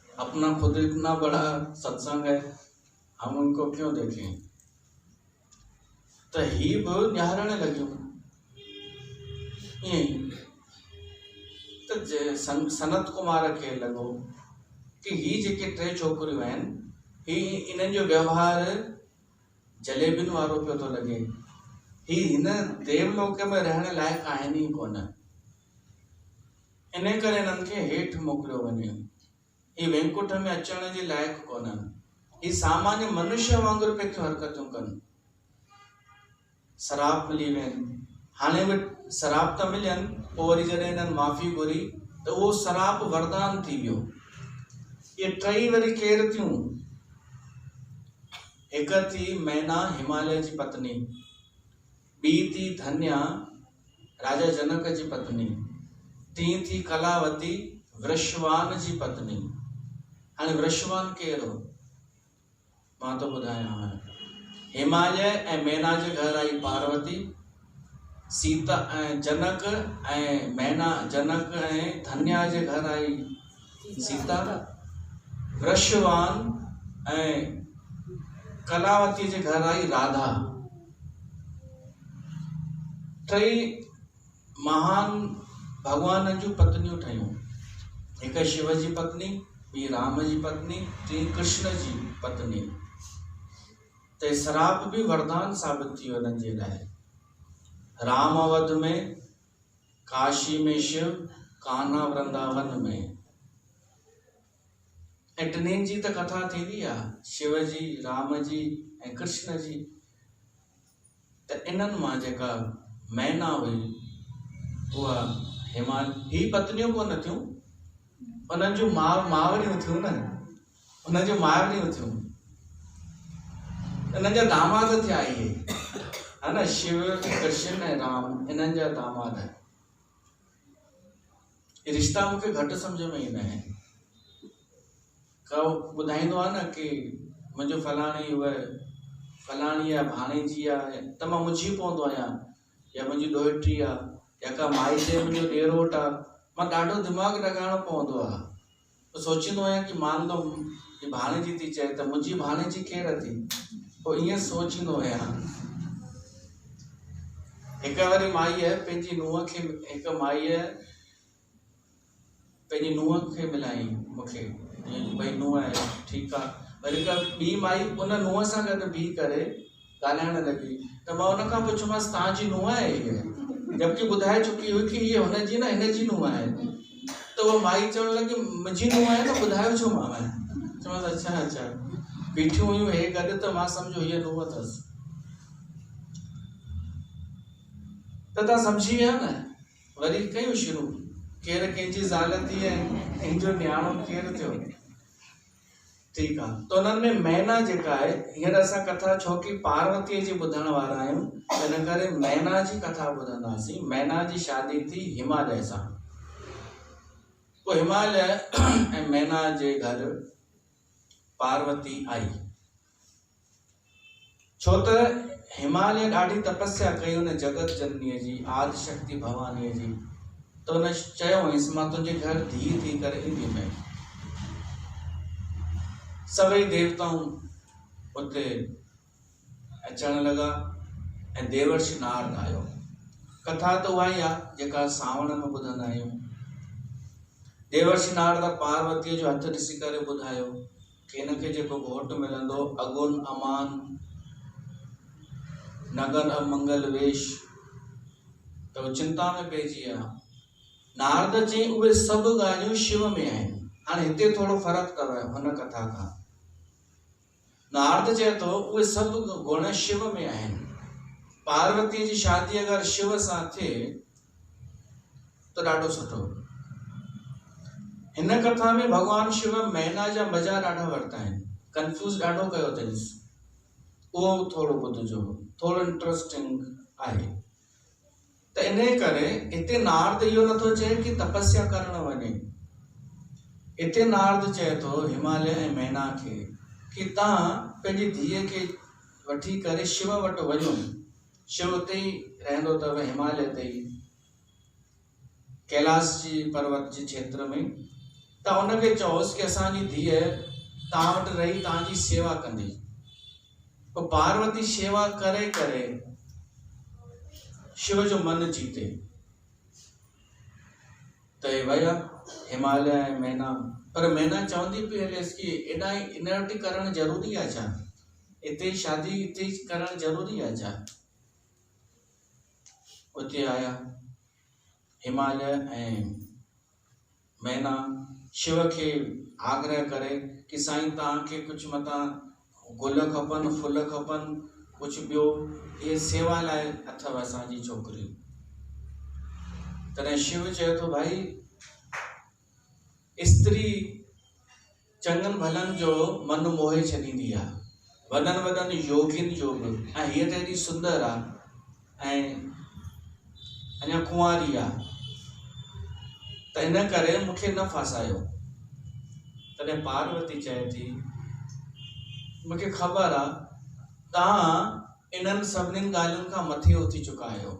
अपना खुद इतना बड़ा सत्संग है, हम उनको क्यों देखें। तो ही भी न्यारण लॻियूं ईअं। त सनत कुमार खे लॻो कि ही जेके 3 छोकरियूं आहिनि, ही इन्हनि जो व्यवहार जलेबियुनि वारो पियो थो लॻे। ही हिन देवलोक में रहण लाइक़ु आहिनि ई कोन, इन करे इन्हनि खे हेठि मोकिलियो वञे। ही वैकुंठ में अचण जे लाइक़ु कोन्हनि। ही सामान्य मनुष्य वांगुरु पिया हरकतूं कनि। शराब मिली वेनि, हाणे बि शराब त मिलनि, पोइ वरी जॾहिं इन्हनि माफ़ी घुरी त उहो शराब वरदान थी वियो। ये 3 वरी केरु थियूं? हिकु थी मैना, हिमालय जी पत्नी, ॿी थी धन्या, राजा जनक जी पत्नी, 3 थी कलावती, वृषवान जी पत्नी। हाणे वृषवान केरु? मां तो ॿुधायां। हिमालय ऐं मैना जे घर आई पार्वती, सीता ऐं जनक ऐं मैना, जनक ऐं धन्या जे घर आई सीता। वृषवान ऐं कलावती जे घर आई राधा। 3 महान भगवान जूं पत्नियूं ठहियूं। हिकु शिव जी पत्नी, ॿी राम जी पत्नी, 3 कृष्ण जी पत्नी। त शराब भी वरदान साबित थी वियो हिननि जे लाइ। राम अवध में काशी में शिव, कान्हा वृंदावन में। ऐं टिन्हिनि जी त कथा थींदी आहे, शिव जी, राम जी ऐं कृष्ण जी। त इन्हनि मां जेका मैना हुई उहा हिमाल, ही पत्नियूं कोन थियूं, उन्हनि जूं मावरियूं थियूं न, उन्हनि जूं मावरियूं थियूं, इन्हनि जा दामाद थिया इहे, है न, शिव, कृष्ण ऐं राम, इन्हनि जा दामाद। रिश्ता मूंखे घटि सम्झ में ईंदा आहिनि। का ॿुधाईंदो आहे न कि मुंहिंजो फलाणी उहा फलाणी आहे, भाणेजी आहे, त मां मुंझी पवंदो आहियां, या मुंहिंजी ॾोहिटी आहे, या का माई जे मुंहिंजो ॾेरोट आहे, मां ॾाढो दिमाग़ु लॻाइणो पवंदो आहे। पोइ सोचींदो आहियां कि मान लो कि भाणेजी थी चए त मुंहिंजी भाणेजी केरु थी, पोइ ईअं सोचींदो आहियां। हिकु वारी माईअ पंहिंजी नुंहं खे, हिकु माईअ पंहिंजी नुंहं खे मिलाई मूंखे, भई नुंहं आहे, ठीकु आहे। वरी हिकु ॿी माई उन नुंहं सां गॾु बीह करे ॻाल्हाइण लॻी, त मां उन खां पुछियोमांसि तव्हांजी नुंहं आहे हीअ, जबकि ॿुधाए चुकी हुई कि हीअ हुनजी न हिनजी नुंहं आहे। त उहा माई चवण लॻी मुंहिंजी नुंहं आहे न, ॿुधायो छो मां? चयोमांसि अच्छा अच्छा, बीठियूं हुयूं हे गॾु त मां सम्झो हीअ नुंहं अथसि। त तव्हां सम्झी विया न। वरी कयूं शुरू, केरु कंहिंजी ज़ाल थी ऐं कंहिंजो न्याणो केरु थियो, ठीकु आहे। त उन्हनि में मैना जेका आहे, हींअर असां कथा छो कि पार्वतीअ जी ॿुधण वारा आहियूं, इन करे मैना जी कथा ॿुधंदासीं। मैना जी शादी थी हिमालय सां। पोइ हिमालय ऐं मैना जे घर पार्वती आई, छो त हिमालय ॾाढी तपस्या कई हुन जगत जननीअ जी, आदि शक्ति भवानीअ जी। त हुन चयो हुयसि मां तुंहिंजे घर धीउ थी करे ईंदीमांइ। सभई देवताऊं उते अचण लॻा ऐं देवर्षि नारद आयो। कथा त उहा ई आहे जेका सावण में ॿुधंदा आहियूं। देवर्षि नारद पार्वतीअ जो हथु ॾिसी करे ॿुधायो कि हिनखे जेको घोटु मिलंदो, अगुन अमान नगन अमंगल वेश, त उहो चिंता में पइजी विया। नारद चई उहे सभु ॻाल्हियूं शिव में आहिनि। हाणे हिते थोरो फ़र्क़ु अथव हुन कथा खां। नारद चए थो उहे सभु गुण शिव में आहिनि। पार्वतीअ जी शादी अगरि शिव सां थिए त ॾाढो सुठो। हिन कथा में भॻवान शिव मैना जा मज़ा ॾाढा वरिता आहिनि, कंफ्यूज़ ॾाढो कयो अथईंसि। उहो थोरो ॿुधिजो, थोरो इंट्रस्टिंग आहे। त इन करे हिते नारद इहो नथो चए कि तपस्या करणु वञे। हिते नारद चए थो हिमालय ऐं मैना खे कि तव्हां पंहिंजी धीअ खे वठी करे शिव वटि वञो। शिव उते ई रहंदो अथव, हिमालय ते ई, कैलाश जी पर्वत जे क्षेत्र में। त उनखे चओसि कि असांजी धीअ तव्हां वटि रही तव्हांजी सेवा कंदी। पोइ पार्वती शेवा करे करे शिव जो मन जीते। त हे विया हिमालय ऐं मैना, पर मैना चवंदी पई हलेसि कि एॾा इन वटि करणु ज़रूरी आहे छा? हिते शादी हिते करणु ज़रूरी आहे छा? उते आया हिमालय ऐं मैना शिव खे आग्रह करे कि साईं तव्हांखे कुझु मतां गुल खपनि, फुल खपनि, कुझु ॿियो, इहे सेवा लाइ अथव असांजी छोकिरियूं। तॾहिं शिव चए थो भाई स्त्री चङनि भलनि जो मन मोहे छॾींदी आहे, वॾनि वॾनि योगिन जो बि, ऐं हीअ त एॾी सुंदर आहे ऐं अञा कुंवारी आहे, त इन करे मूंखे न फासायो। तॾहिं पार्वती चए थी मूंखे ख़बर आहे तव्हां इन्हनि सभिनीनि ॻाल्हियुनि खां मथे उथी चुका आहियो।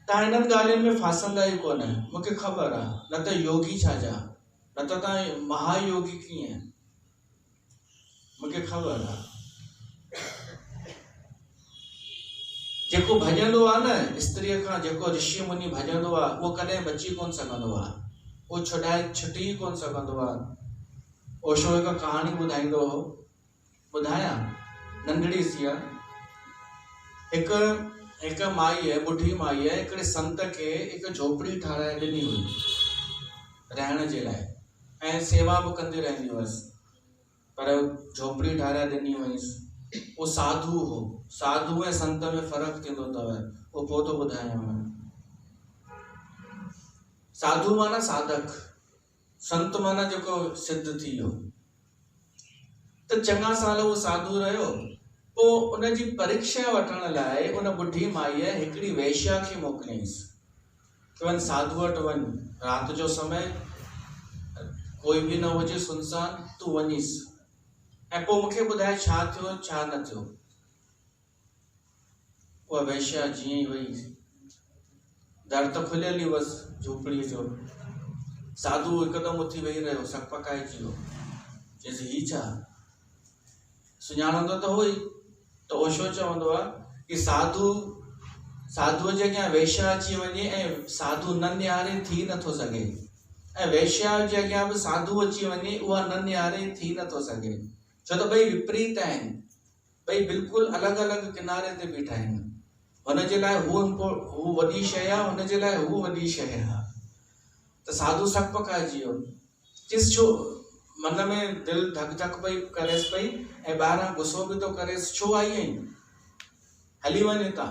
तव्हां इन्हनि ॻाल्हियुनि में फासंदा ई कोन, मूंखे ख़बर आहे। न त योगी छा जा, न त तव्हां महायोगी कीअं, मूंखे ख़बर आहे। जेको भॼंदो आहे न स्त्रीअ खां, जेको ऋषि मुनि भॼंदो आहे, उहो कॾहिं बची कोन सघंदो आहे, उहो छुटी कोन सघंदो आहे। ओशो हिकु कहाणी ॿुधाईंदो हो, ॿुधायां, नंढड़ी सी आहे। हिकु एक माई है, बुढ़ी माई है, हिकिड़े संत खे हिकु झोपड़ी ठाराए ॾिनी हुई रहण जे लाइ, ऐं सेवा बि कंदी रहंदी हुअसि, पर झोपड़ी ठाराए ॾिनी हुयसि। वो साधु हो। साधु ऐं संत में फ़र्क़ु थींदो अथव, उहो पोइ थो ॿुधायांव। साधु माना साधक, संत माना जेको सिद्ध थी वियो। त चङा साल उहो साधु रहियो। पोइ उनजी परीक्षा वठण लाइ उन बुढ़ी माईअ हिकिड़ी वेश्या खे मोकिलियईंसि कि वञ साधु वटि वञ, राति जो समय, कोई बि न हुजे, सुनसान, तूं वञीस ऐं पोइ मूंखे ॿुधाए छा थियो छा न थियो। उहा वेश्या जीअं ई वई, दर त खुलियल ई हुअसि झोपड़ीअ जो। साधु हिकदमि उथी वेही रहियो, सक पकाइजी वियो, चइसि ही छा, सुञाणंदो त हुई। त ओशो चवंदो आहे कि साधुअ जे अॻियां वेश्या अची वञे ऐं साधु न निहारे थी नथो सघे, ऐं वेश्या जे अॻियां बि साधु अची वञे, उहा न निहारे थी नथो सघे, छो त ॿई विपरीत आहिनि, ॿई बिल्कुलु अलॻि अलॻि किनारे ते बीठा आहिनि। हुनजे लाइ हू वॾी शइ आहे, हुनजे लाइ हू वॾी शइ आहे। त साधु सक पकाइजी वियो, चइसि छो, मन में दिलि धक धक पई करेसि पई ऐं ॿाहिरां गुस्सो बि थो करेसि, छो आई आहीं, हली वञ हितां।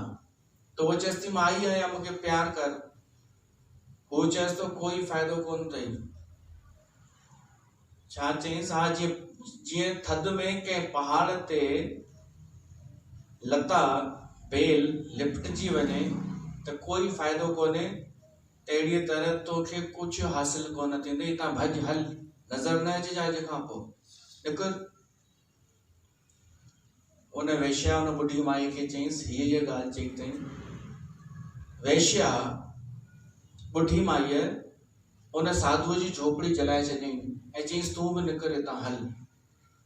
त उहो चएसि थी मां आई आहियां, मूंखे प्यार कर। हू चएसि थो कोई फ़ाइदो कोन अथई। छा चईंसि, हा, जीअं थधि में कंहिं पहाड़ ते लता बेल लिपटजी वञे त कोई फ़ाइदो कोन्हे, अहिड़ीअ तरह तोखे कुझु हासिल कोन थींदो, हितां भॼ, हल, नज़र न अचिजांइ खां पोइ निकिर। उन वेश्या उन बुढ़ी माई खे चईंसि, हीअ ॻाल्हि चई अथई। वेश्या बुढ़ी माईअ उन साधुअ जी झोपड़ी जलाए छॾियईं ऐं चईंसि तूं बि निकिर हितां, हल।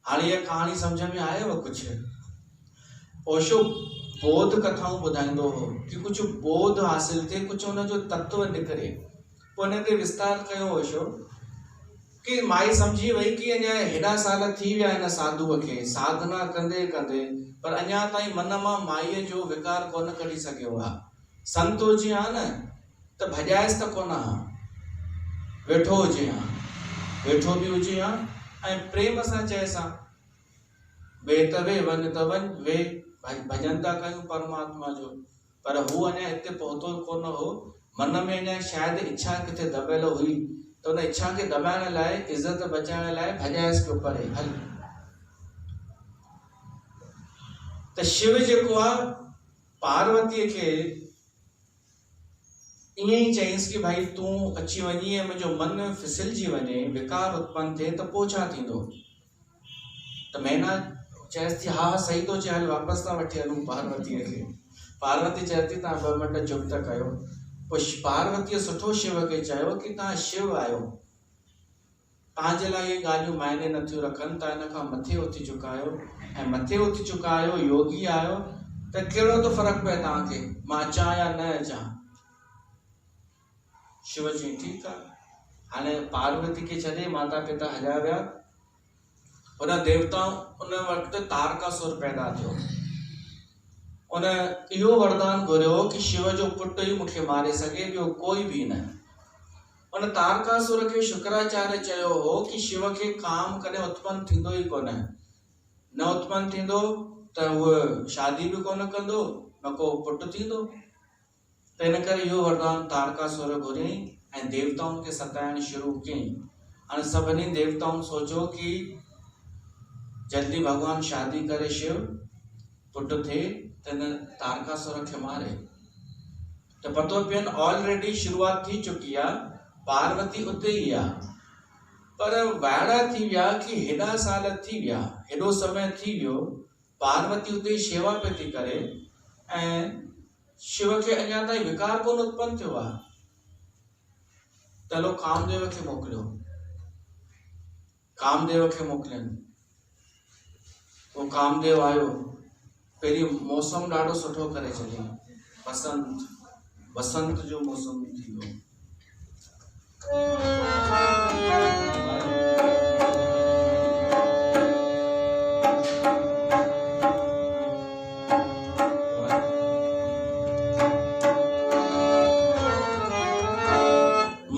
हाणे इहा कहाणी सम्झ में आयव कुझु? ओशो बोध कथाऊं ॿुधाईंदो हो कि कुझु बोध हासिल थिए, कुझु हुनजो तत्व निकिरे। पोइ हिन ते विस्तार कयो ओशो कि माई सम्झी वई कि अञा हेॾा साल थी विया हिन साधुअ खे साधना कंदे कंदे, पर अञा ताईं मन मां माईअ जो विकार कोन कढी सघियो आहे। संत हुजे हा न त भॼाएसि त कोन हा, वेठो हुजे हा, वेठो बि हुजे हा, ऐं प्रेम सां चएसि हा, वे त वे, वञ त वञ, वे भॼन था कयूं परमात्मा जो। पर हू अञा हिते पहुतो कोन हो, मन में अञा शायदि इच्छा किथे दॿियल हुई, त उन इच्छा खे दॿाइण लाइ, इज़त बचाइण लाइ भॼाएसि पियो परे, हल। त शिव जेको आहे पार्वतीअ खे ईअं ई चईंसि कि भाई तूं अची वञी ऐं मुंहिंजो मन फिसलजी वञे, विकार उत्पन्न थिए त पोइ छा थींदो? त मैना चएसि थी हा सही थो चए, हल वापसि था वठी हलूं पार्वतीअ खे। पार्वती चए थी तव्हां 2 मिंट चुप त कयो। पोइ पार्वतीअ सुठो शिव खे चयो कि तव्हां शिव आहियो, तव्हांजे लाइ इहे ॻाल्हियूं मायने नथियूं रखनि, तव्हां हिन खां मथे उथी चुका आहियो, ऐं मथे उथी चुका आहियो, योगी आहियो, त कहिड़ो थो फ़र्क़ु पए तव्हांखे मां अचां या न अचां? शिव चई ठीकु आहे। हाणे पार्वती खे छॾे माता पिता हलिया विया। उन देवताऊं उन वक़्तु तारकासुर पैदा थियो। उन इहो वरदान घुरियो कि शिव जो पुटु ई मूंखे मारे सघे, ॿियो कोई बि न। उन तारकासुर खे शुक्राचार्य चयो हो कि शिव खे काम कॾहिं उत्पन्न थींदो ई कोन, न उत्पन्न थींदो त उहो शादी बि कोन कंदो, न को पुटु थींदो। त इन करे इहो वरदान तारकासुर घुरियईं ऐं देवताउनि खे सताइण शुरू कयईं। हाणे सभिनी देवताउनि सोचियो कि जल्दी भगवान शादी करे शिव, पुटु थिए त हिन तारकासुर खे मारे। त पतो पियनि ऑलरेडी शुरूआत थी चुकी आहे, पार्वती उते ई आहे, पर वाइड़ा थी विया कि हेॾा साल थी विया, हेॾो समय थी वियो, पार्वती उते ई शेवा पई थी करे ऐं शिव खे अञा ताईं विकार कोन उत्पन्न थियो आहे। त लो कामदेव खे मोकिलियो, कामदेव खे मोकिलियनि। वो कामदेव आयो, पहिरीं मौसम ॾाढो सुठो करे छॾियईं, बसंत जो मौसम थी वियो।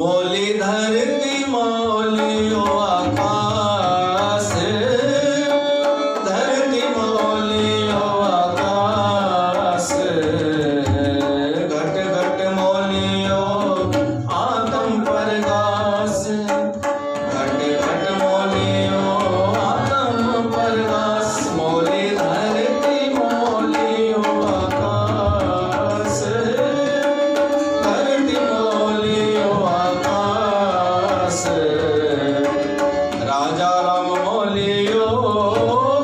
मोली धरती मोलियो आकाश, धरती मोलियो आकाश, घट घट मोलियो आत्म प्रकाश, घट घट मोलियो आत्म प्रकाश, मोली धरती मोलियो आकाश, धरती मोलियो आकाश, राजा राम मोलियो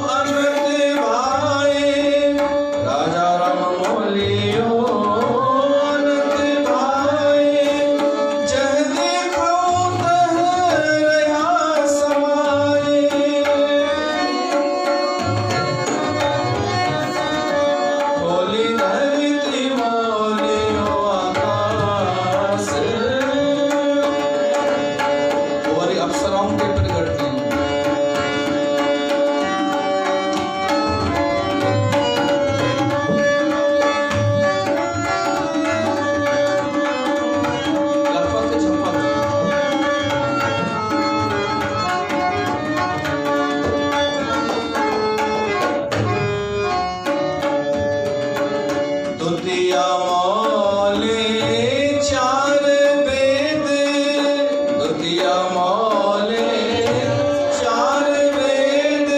अनंत भाई, राजा राम मोलियो अनंत भाई, जह देखो तह रहा समाए, मोली धरती मोलियो आकाश, और ये अप्सराओं के प्रकट हैं। लपक झपक दुतिया मौले चार वेद, दुतिया मौले चार वेद,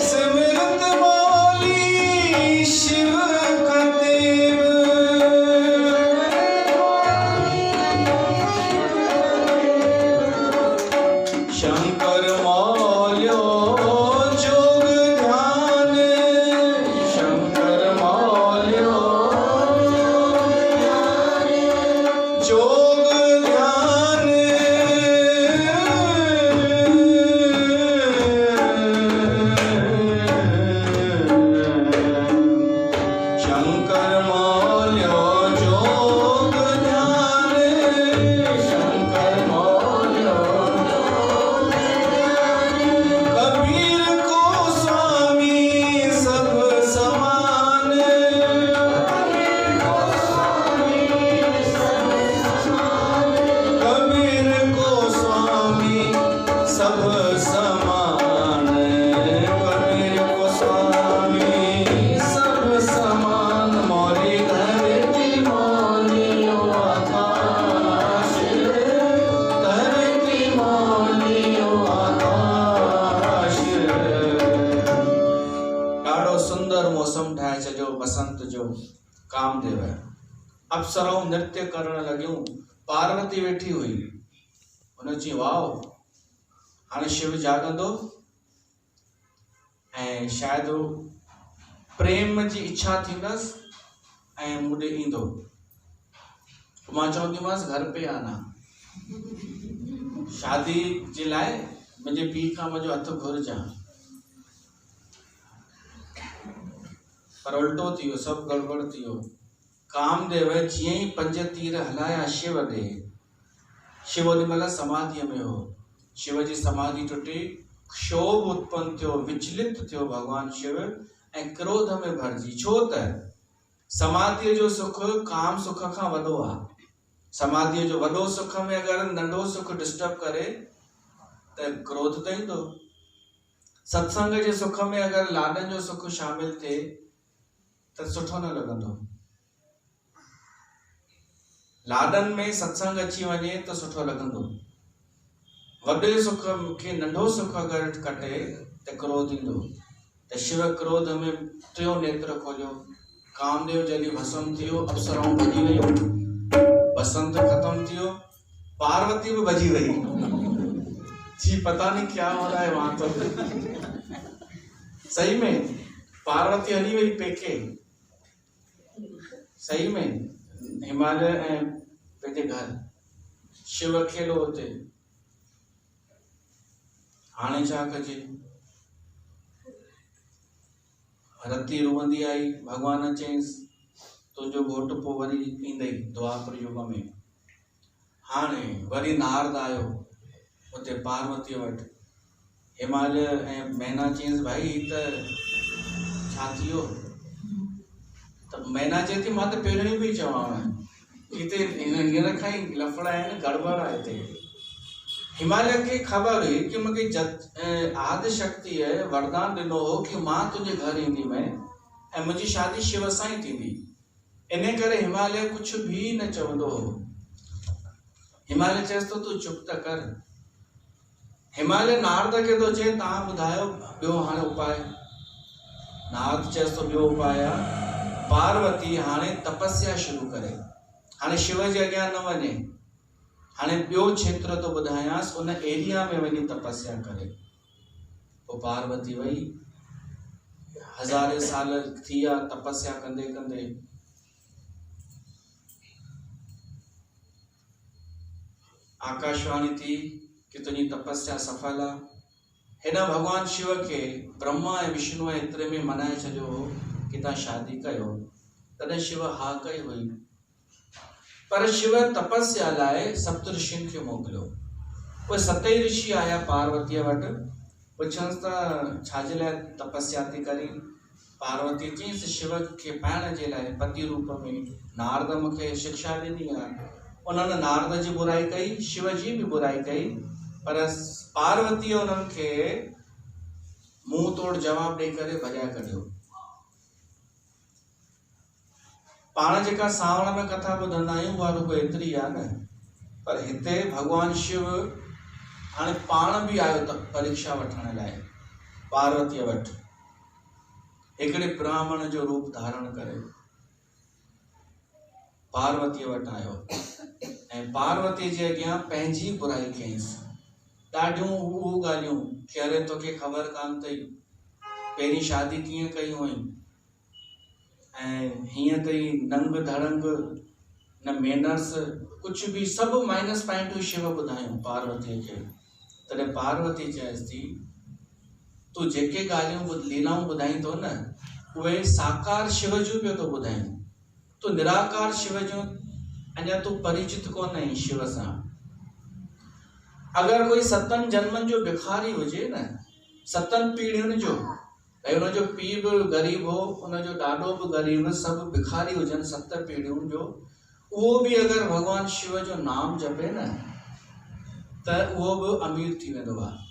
सिमरत मौली शिव कदेव, शंकर मौल्यो जोग ध्यान, शंकर मौल्यो जोग ध्यान, शंकर मौल्यो जोग ध्यान, शंकर मौल्यो कबीर को स्वामी सब समान, कबीर को स्वामी सब समान, कबीर को स्वामी सब समान, मोली धरती मोलियो आकाश, धरती मोलियो आकाश। ॾाढो सुंदर मौसम ठाहे छॾियो बसंत जो, कामदेव अप्सराऊं नृत्य करण लॻियूं, पार्वती वेठी हुई, हुन चई वाओ हाणे शिव जाॻंदो ऐं शायदि हू प्रेम जी इच्छा थींदसि ऐं मूं ॾे ईंदो, मां चवंदीमांसि घर पे आना, शादी जे लाइ मुंहिंजे पीउ खां मुंहिंजो हथ घुरजांइ, पर उल्टो थी वियो, सभु गड़बड़ थी वियो। कामदेव जीअं ई 5 तीर हलाया शिव ॾे, शिव ओॾी महिल समाधीअ में हो, शिव जी समाधि टुटी, क्षोभ उत्पन्न थियो, विचलित थियो भगवान शिव ऐं क्रोध में भरिजी, छो त समाधीअ जो सुख काम सुख खां वॾो आहे, समाधीअ जो वॾो सुख में अगरि नंढो सुख डिस्टर्ब करे त क्रोध त ईंदो, सत्संग जे सुख में अगरि लाॾनि जो सुख शामिल थिए त सुठो न लॻंदो, लाॾनि में सत्संग अची वञे त सुठो लॻंदो, वॾे सुख खे नंढो सुख अगरि कटे त क्रोध ईंदो, त शिव क्रोध में टियों नेत्र खोलियो, कामदेव जली भस्म थियो, अप्सराऊं भॼी वयूं, बसंत खत्म थियो, पार्वती भी भजी वही, जी पता नहीं क्या हो रहा है वहां तो। सही में पार्वती हली वही पेके, सही में हिमालय पंहिंजे घर, शिव अकेलो होते, हाणे छा कजे, रती रुवंदी आई, भगवान चयईंसि तुंहिंजो घोटु पोइ वरी ईंदई द्वापर युग में, हाणे वरी नारद आयो उते पार्वती वटि, हिमालय ऐं मैना चयईंसि भाई त छा थियो, त मैना चए थी मां त पहिरियों ई पई चवां हिते हींअर खां ई लफड़ा आहिनि, गड़बड़ आहे हिते। हिमालय खे ख़बर हुई कि मूंखे आदि शक्तिअ वरदान ॾिनो हो कि मां तुंहिंजे घर ईंदीमांइ ऐं मुंहिंजी शादी शिव सां ई थींदी। इन करे हिमालय कुझु बि न चवंदो हो। हिमालय चएसि थो तूं चुप त कर। हिमालय नारद खे थो चए तव्हां ॿुधायो ॿियो हाणे उपाय। नारद चएसि थो ॿियो उपाय आहे पार्वती हाणे तपस्या शुरू करे, हाणे शिव जे अॻियां न वञे, हाणे ॿियो क्षेत्र तो ॿुधायांसि, उन एरिया में वञी तपस्या करे। पोइ पार्वती वई, हज़ारे साल थी विया तपस्या कंदे कंदे। आकाशवाणी थी कि तुंहिंजी तपस्या सफल आहे। हिन भगवान शिव के ब्रह्मा ऐं विष्णु एतिरे में मनाए छॾियो हो कि तव्हां शादी कयो। तॾहिं शिव हा कई हुई, पर शिव तपस्या लाइ सप्तऋषियुनि खे मोकिलियो। उहे सतई ऋषि आया पार्वतीअ वटि, पुछंसि त छाजे लाइ तपस्या थी करी। पार्वती चईंसि शिव खे पाइण जे लाइ पति रूप में। नारद मूंखे शिक्षा ॾिनी आहे। उन्हनि नारद जी बुराई कई, शिव जी बि बुराई कई, पर पार्वतीअ उन्हनि खे मुंहुं तोड़ जवाब ॾेई करे भॼाए कढियो। पाण जेका सावण में कथा ॿुधंदा आहियूं उहा रुॻो एतिरी आहे न, पर हिते भगवान शिव हाणे पाण बि आयो त परीक्षा वठण लाइ पार्वतीअ वटि। हिकिड़े ब्राह्मण जो रूप धारण करे पार्वतीअ वटि आयो ऐं पार्वती जे अॻियां पंहिंजी बुराई कयईंसि। ॾाढियूं उहे ॻाल्हियूं कि अरे तोखे ख़बर कान अथई पहिरीं शादी कीअं कई हुई ऐं हीअं अथई नंग धड़ंग न मैनर्स, कुझु बि सभु माइनस पॉइंटूं शिव ॿुधायूं पार्वतीअ खे। तॾहिं पार्वती चएसि थी तूं जेके ॻाल्हियूं लीलाऊं ॿुधाईं थो न उहे साकार शिव जूं पियो थो ॿुधाईं। तूं निराकार शिव जूं अञा तूं परिचित कोन आहीं शिव सां। अगर कोई 7 जन्मनि जो भिखारी हुजे न, 7 पीढ़ियुनि जो, भई हुनजो पीउ बि ग़रीब हो, हुनजो ॾाॾो बि ग़रीब, सभु भिखारी हुजनि 7 पीढ़ियुनि जो, उहो बि अगर भगवान शिव जो नाम जपे न त उहो बि अमीर थी वेंदो आहे।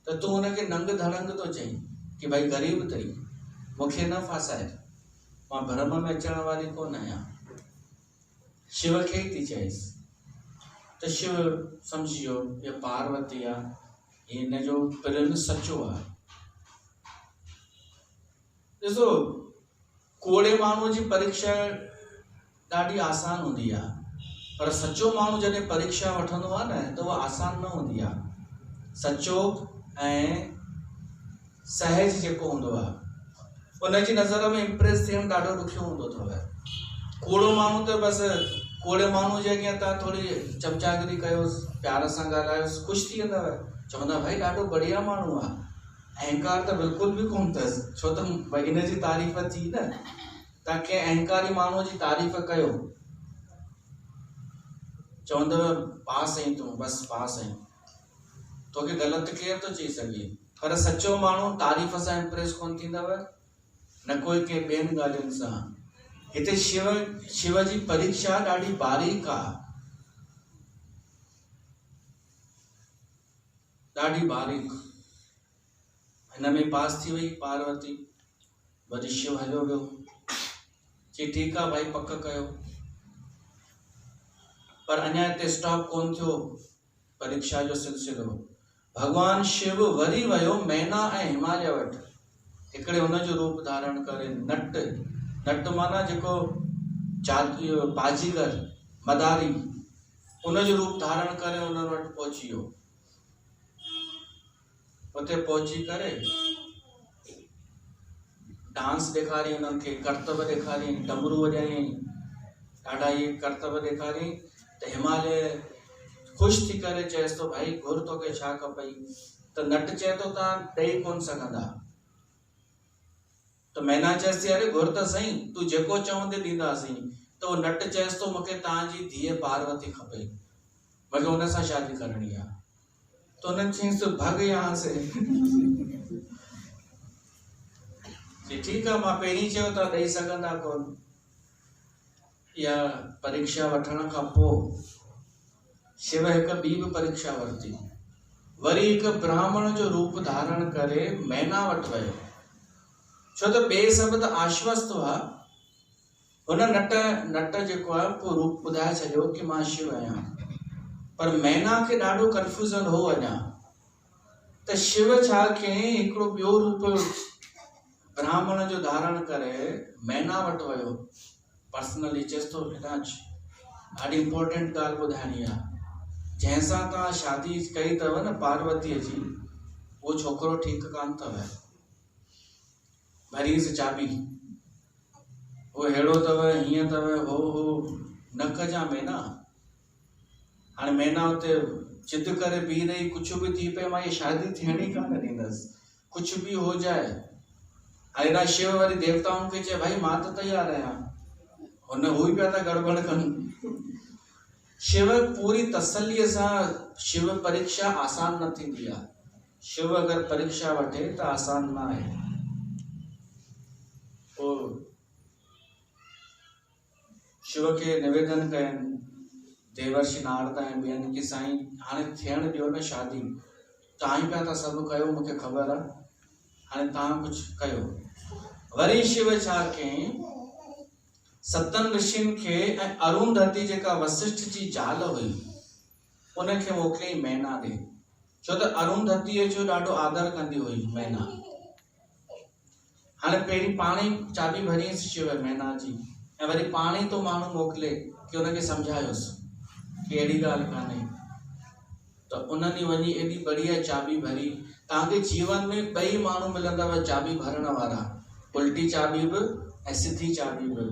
त तूं हुनखे नंग धड़ंग तो चई कि भाई ग़रीब अथई, मूंखे न फासाए, मां भरम में अचण वारी कोन आहियां। शिव खे ई थी चएसि। त शिव सम्झियो ये पार्वती आहे, हिन जो प्रेम सचो आहे। ॾिसो कोड़े माण्हूअ जी परीक्षा ॾाढी आसान हूंदी आहे, पर सचो माण्हू जॾहिं परीक्षा वठंदो आहे न त उहा आसान न हूंदी आहे। सचो ऐं सहज जेको हूंदो आहे उनजी नज़र में इम्प्रेस थियणु ॾाढो ॾुखियो हूंदो अथव। कोड़ो माण्हू त बसि कोड़े माण्हू जे अॻियां तव्हां थोरी चमचागिरी कयोसि, प्यार सां ॻाल्हायोसि, ख़ुशि थी वेंदव, चवंदा भाई ॾाढो बढ़िया माण्हू आहे। अहंकार त बिल्कुलु बि कोन अथसि, छो त भई इन जी तारीफ़ थी न। तव्हां कंहिं अहंकारी माण्हूअ जी तारीफ़ कयो, चवंदव पास आहीं तूं, बसि पास आहीं, तोखे ग़लति केरु थो चई सघे। पर सचो माण्हू तारीफ़ सां इम्प्रेस कोन थींदव, न कोई कंहिं ॿियनि ॻाल्हियुनि सां। हिते शिव जी परीक्षा ॾाढी बारीक आहे, ॾाढी बारीक। हिन में पास थी वई पार्वती, वरी शिव हलियो वियो, चई ठीकु आहे भाई पक कयो। पर अञा हिते स्टॉप कोन थियो परीक्षा जो सिलसिलो। भगवान शिव वरी वियो मैना ऐं हिमालय वटि, हिकिड़े हुनजो रूप धारण करे नट, नट माना जेको बाजीगर मदारी, उनजो रूप धारण करे उन्हनि वटि पहुची वियो। उते पहुची करे डांस ॾेखारी, उन्हनि खे करतब ॾेखारी, डमरू वॼाई, ॾाढा इहे करतब ॾेखारी। त हिमालय ख़ुशि थी करे चएसि थो भाई घुर तोखे छा खपई। त नट चए थो तव्हां ॾेई कोन सघंदा। त मैना चएसि थी अरे घुर त सही, तूं जेको चवंदे ॾींदासीं। त उहो नट चएसि थो मूंखे तव्हांजी धीअ पार्वती खपे, मूंखे हुन सां शादी करणी आहे। तो उन्हनि चयईंसि भाग यहाँ से। ठीकु आहे, मां पहिरीं चयो त ॾेई सघंदा कोन। या परीक्षा वठण खां पोइ शिव हिक ॿी बि परीक्षा वरिती। वरी हिकु ब्राह्मण जो रूप धारण करे मैना वटि वियो, छो त ॿिए सभु त आश्वस्त हुआ। हुन नट जेको आहे पोइ रूप ॿुधाए छॾियो कि मां शिव आहियां, पर मैना खे ॾाढो कंफ्यूज़न हो अञा त शिव छा कयईं। हिकिड़ो ॿियो रूप ब्राह्मण जो धारण करे मैना वटि वियो। पर्सनली चएसि थो हिताज ॾाढी इंपॉर्टेंट ॻाल्हि ॿुधाइणी आहे, जंहिंसां तव्हां शादी कई अथव न पार्वतीअ जी, उहो छोकिरो ठीकु कान अथव। भरीस चाबी वो हेड़ो अथव, हीअं अथव, हो न कजां मैना। हाणे मैना हुते जिद करे बीह रही, कुछ भी थी पे, मां ये शादी थियणी कान ॾींदसि, कुछ भी हो जाए। हेॾा शिव वरी देवताउनि खे चए भाई मां त तयार आहियां, हुन हू पिया था गड़बड़ कनि। शिव पूरी तसल्लीअ सां, शिव परीक्षा आसान न थींदी आहे। शिव अगरि परीक्षा वठे त आसान न आहे। शिव खे निवेदन कयनि देवर्षि नारद ऐं ॿियनि कि साईं हाणे थियण ॾियो न शादी, तव्हां ई पिया था सभु कयो, मूंखे ख़बर आहे, हाणे तव्हां कुझु कयो। वरी शिव छा कयईं, सतनि ऋषियुनि खे ऐं अरुंधति जेका वशिष्ठ जी ज़ाल हुई उनखे मोकिलियईं मैना ॾे, छो त अरुंधतीअ जो ॾाढो आदर कंदी हुई मैना। हाणे पहिरीं पाण ई चाबी भरियईंसि शिव मैना जी, ऐं वरी पाण ई तो माण्हू मोकिले कि उनखे सम्झायोसि कि अहिड़ी ॻाल्हि कान्हे। त उन्हनि वञी एॾी बढ़िया चाबी भरी। तव्हांखे जीवन में ॿई माण्हू मिलंदव चाबी भरण वारा, उल्टी चाबी बि ऐं सिधी चाबी बि।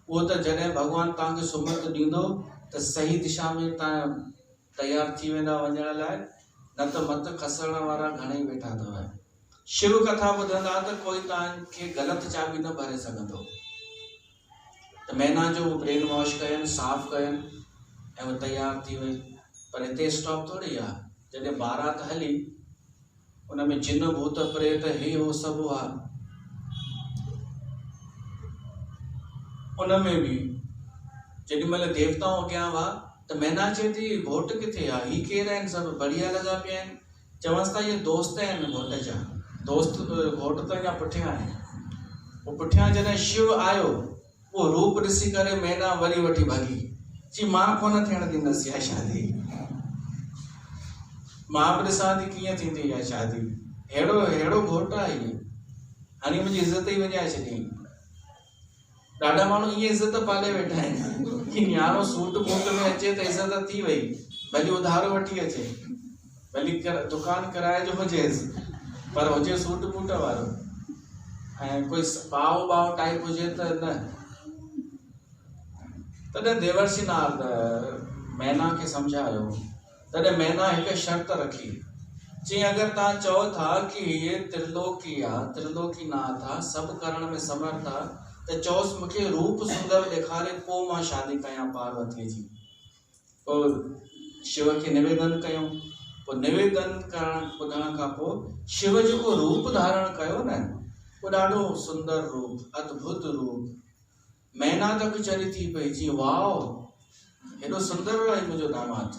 उहो त जॾहिं भॻवानु तव्हांखे सुमत ॾींदो त सही दिशा में तव्हां तयार थी वेंदा वञण लाइ, न त मत खसण वारा घणेई वेठा अथव। शिव कथा ॿुधंदा त कोई तव्हांखे ग़लति चाबी न भरे सघंदो। त मैना जो ब्रेन वॉश कयनि, साफ़ कयनि ऐं उहो तयार थी वई। पर हिते स्टॉप थोड़ी आहे, जॾहिं बारात हली उन में जिन भूत प्रेत हे हो सभु हुआ, उन में बि जेॾी महिल देवताऊं अॻियां हुआ त मैना चए थी घोट किथे आहे, ही केर आहिनि, सभु बढ़िया लॻा पिया आहिनि। चवंसि था इहे दोस्त आहिनि घोट जा, दोस्त घोट त अञा पुठियां आहिनि। पोइ पुठियां जॾहिं शिव आयो, वो रूप ॾिसी करे मैना वरी वठी भॻी, जी मां कोन थियण ॾींदसि इहा शादी, मां बि ॾिसां थी कीअं थींदी इहा शादी, हेड़ो घोट आहे इहो, हाणे मुंहिंजी इज़त ई वॼाए छॾियईं। ॾाढा माण्हू ईअं इज़त पाले वेठा आहिनि कि न्याणो सूट बूट में अचे त इज़त थी वई, भली उधारो वठी अचे, भली दुकान किराए जो हुजेसि, पर हुजे सूट बूट वारो, ऐं कोई बाव टाइप हुजे त न। तॾहिं देवर्षि नारद मैना खे सम्झायो। तॾहिं मैना हिकु शर्त रखी, चई अगरि तव्हां चओ था कि ये त्रिलोकी आहे, त्रिलोकीनाथ आहे, सभु करण में समर्थ आहे, त चओसि मूंखे रूप सुंदर ॾेखारे, पोइ मां शादी कयां पार्वतीअ जी। पोइ शिव खे निवेदन कयूं। पोइ निवेदन करण ॿुधण खां पोइ शिव जेको रूप धारण कयो न, उहो ॾाढो सुंदर रूप, अद्भुत रूप। मैना तक चरी थी पई, जी वाओ हेॾो सुंदर आहे मुंहिंजो दामाद।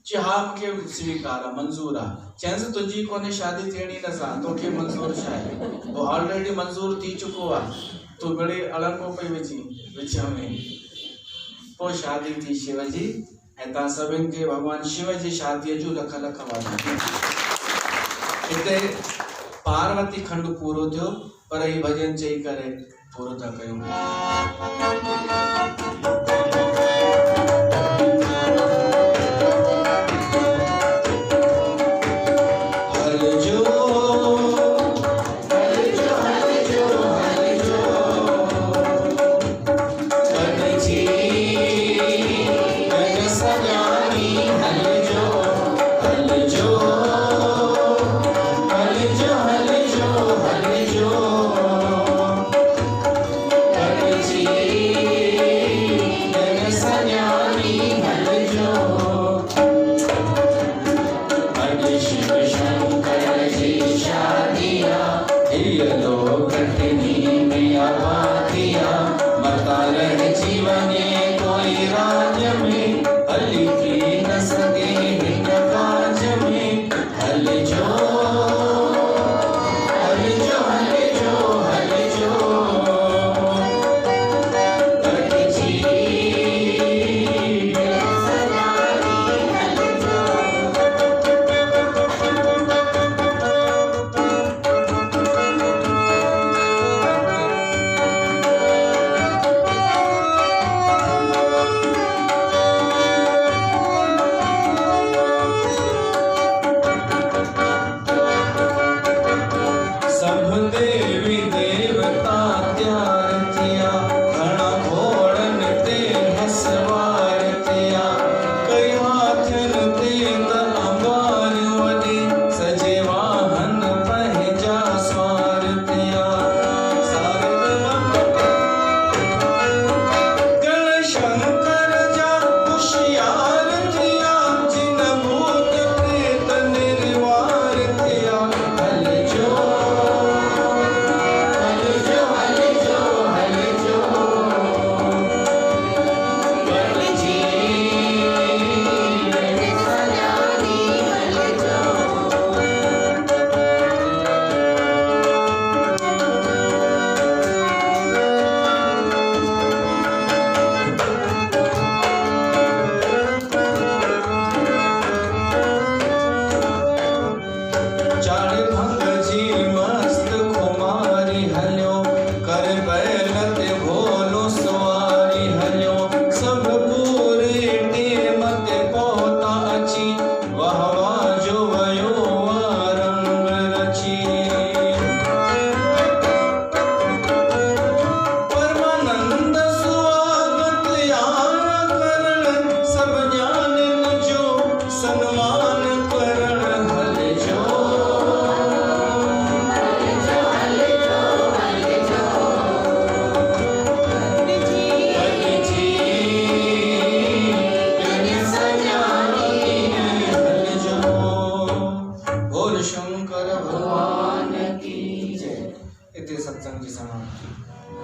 चई हा मूंखे स्वीकार आहे, मंज़ूर आहे। चइसि तुंहिंजी कोन्हे शादी थियणी न सां, तोखे मंज़ूर छा आहे, वो ऑलरेडी मंज़ूर थी चुको आहे, तूं बड़ी अड़ंगो पई विझी विच में। पोइ शादी थी शिव जी, ऐं तव्हां सभिनि खे भॻवानु शिव जी शादीअ जूं लख लख वाधायूं। हिते पार्वती खंड पूरो थियो, पर ही भॼन चई करे पूरो था कयूं।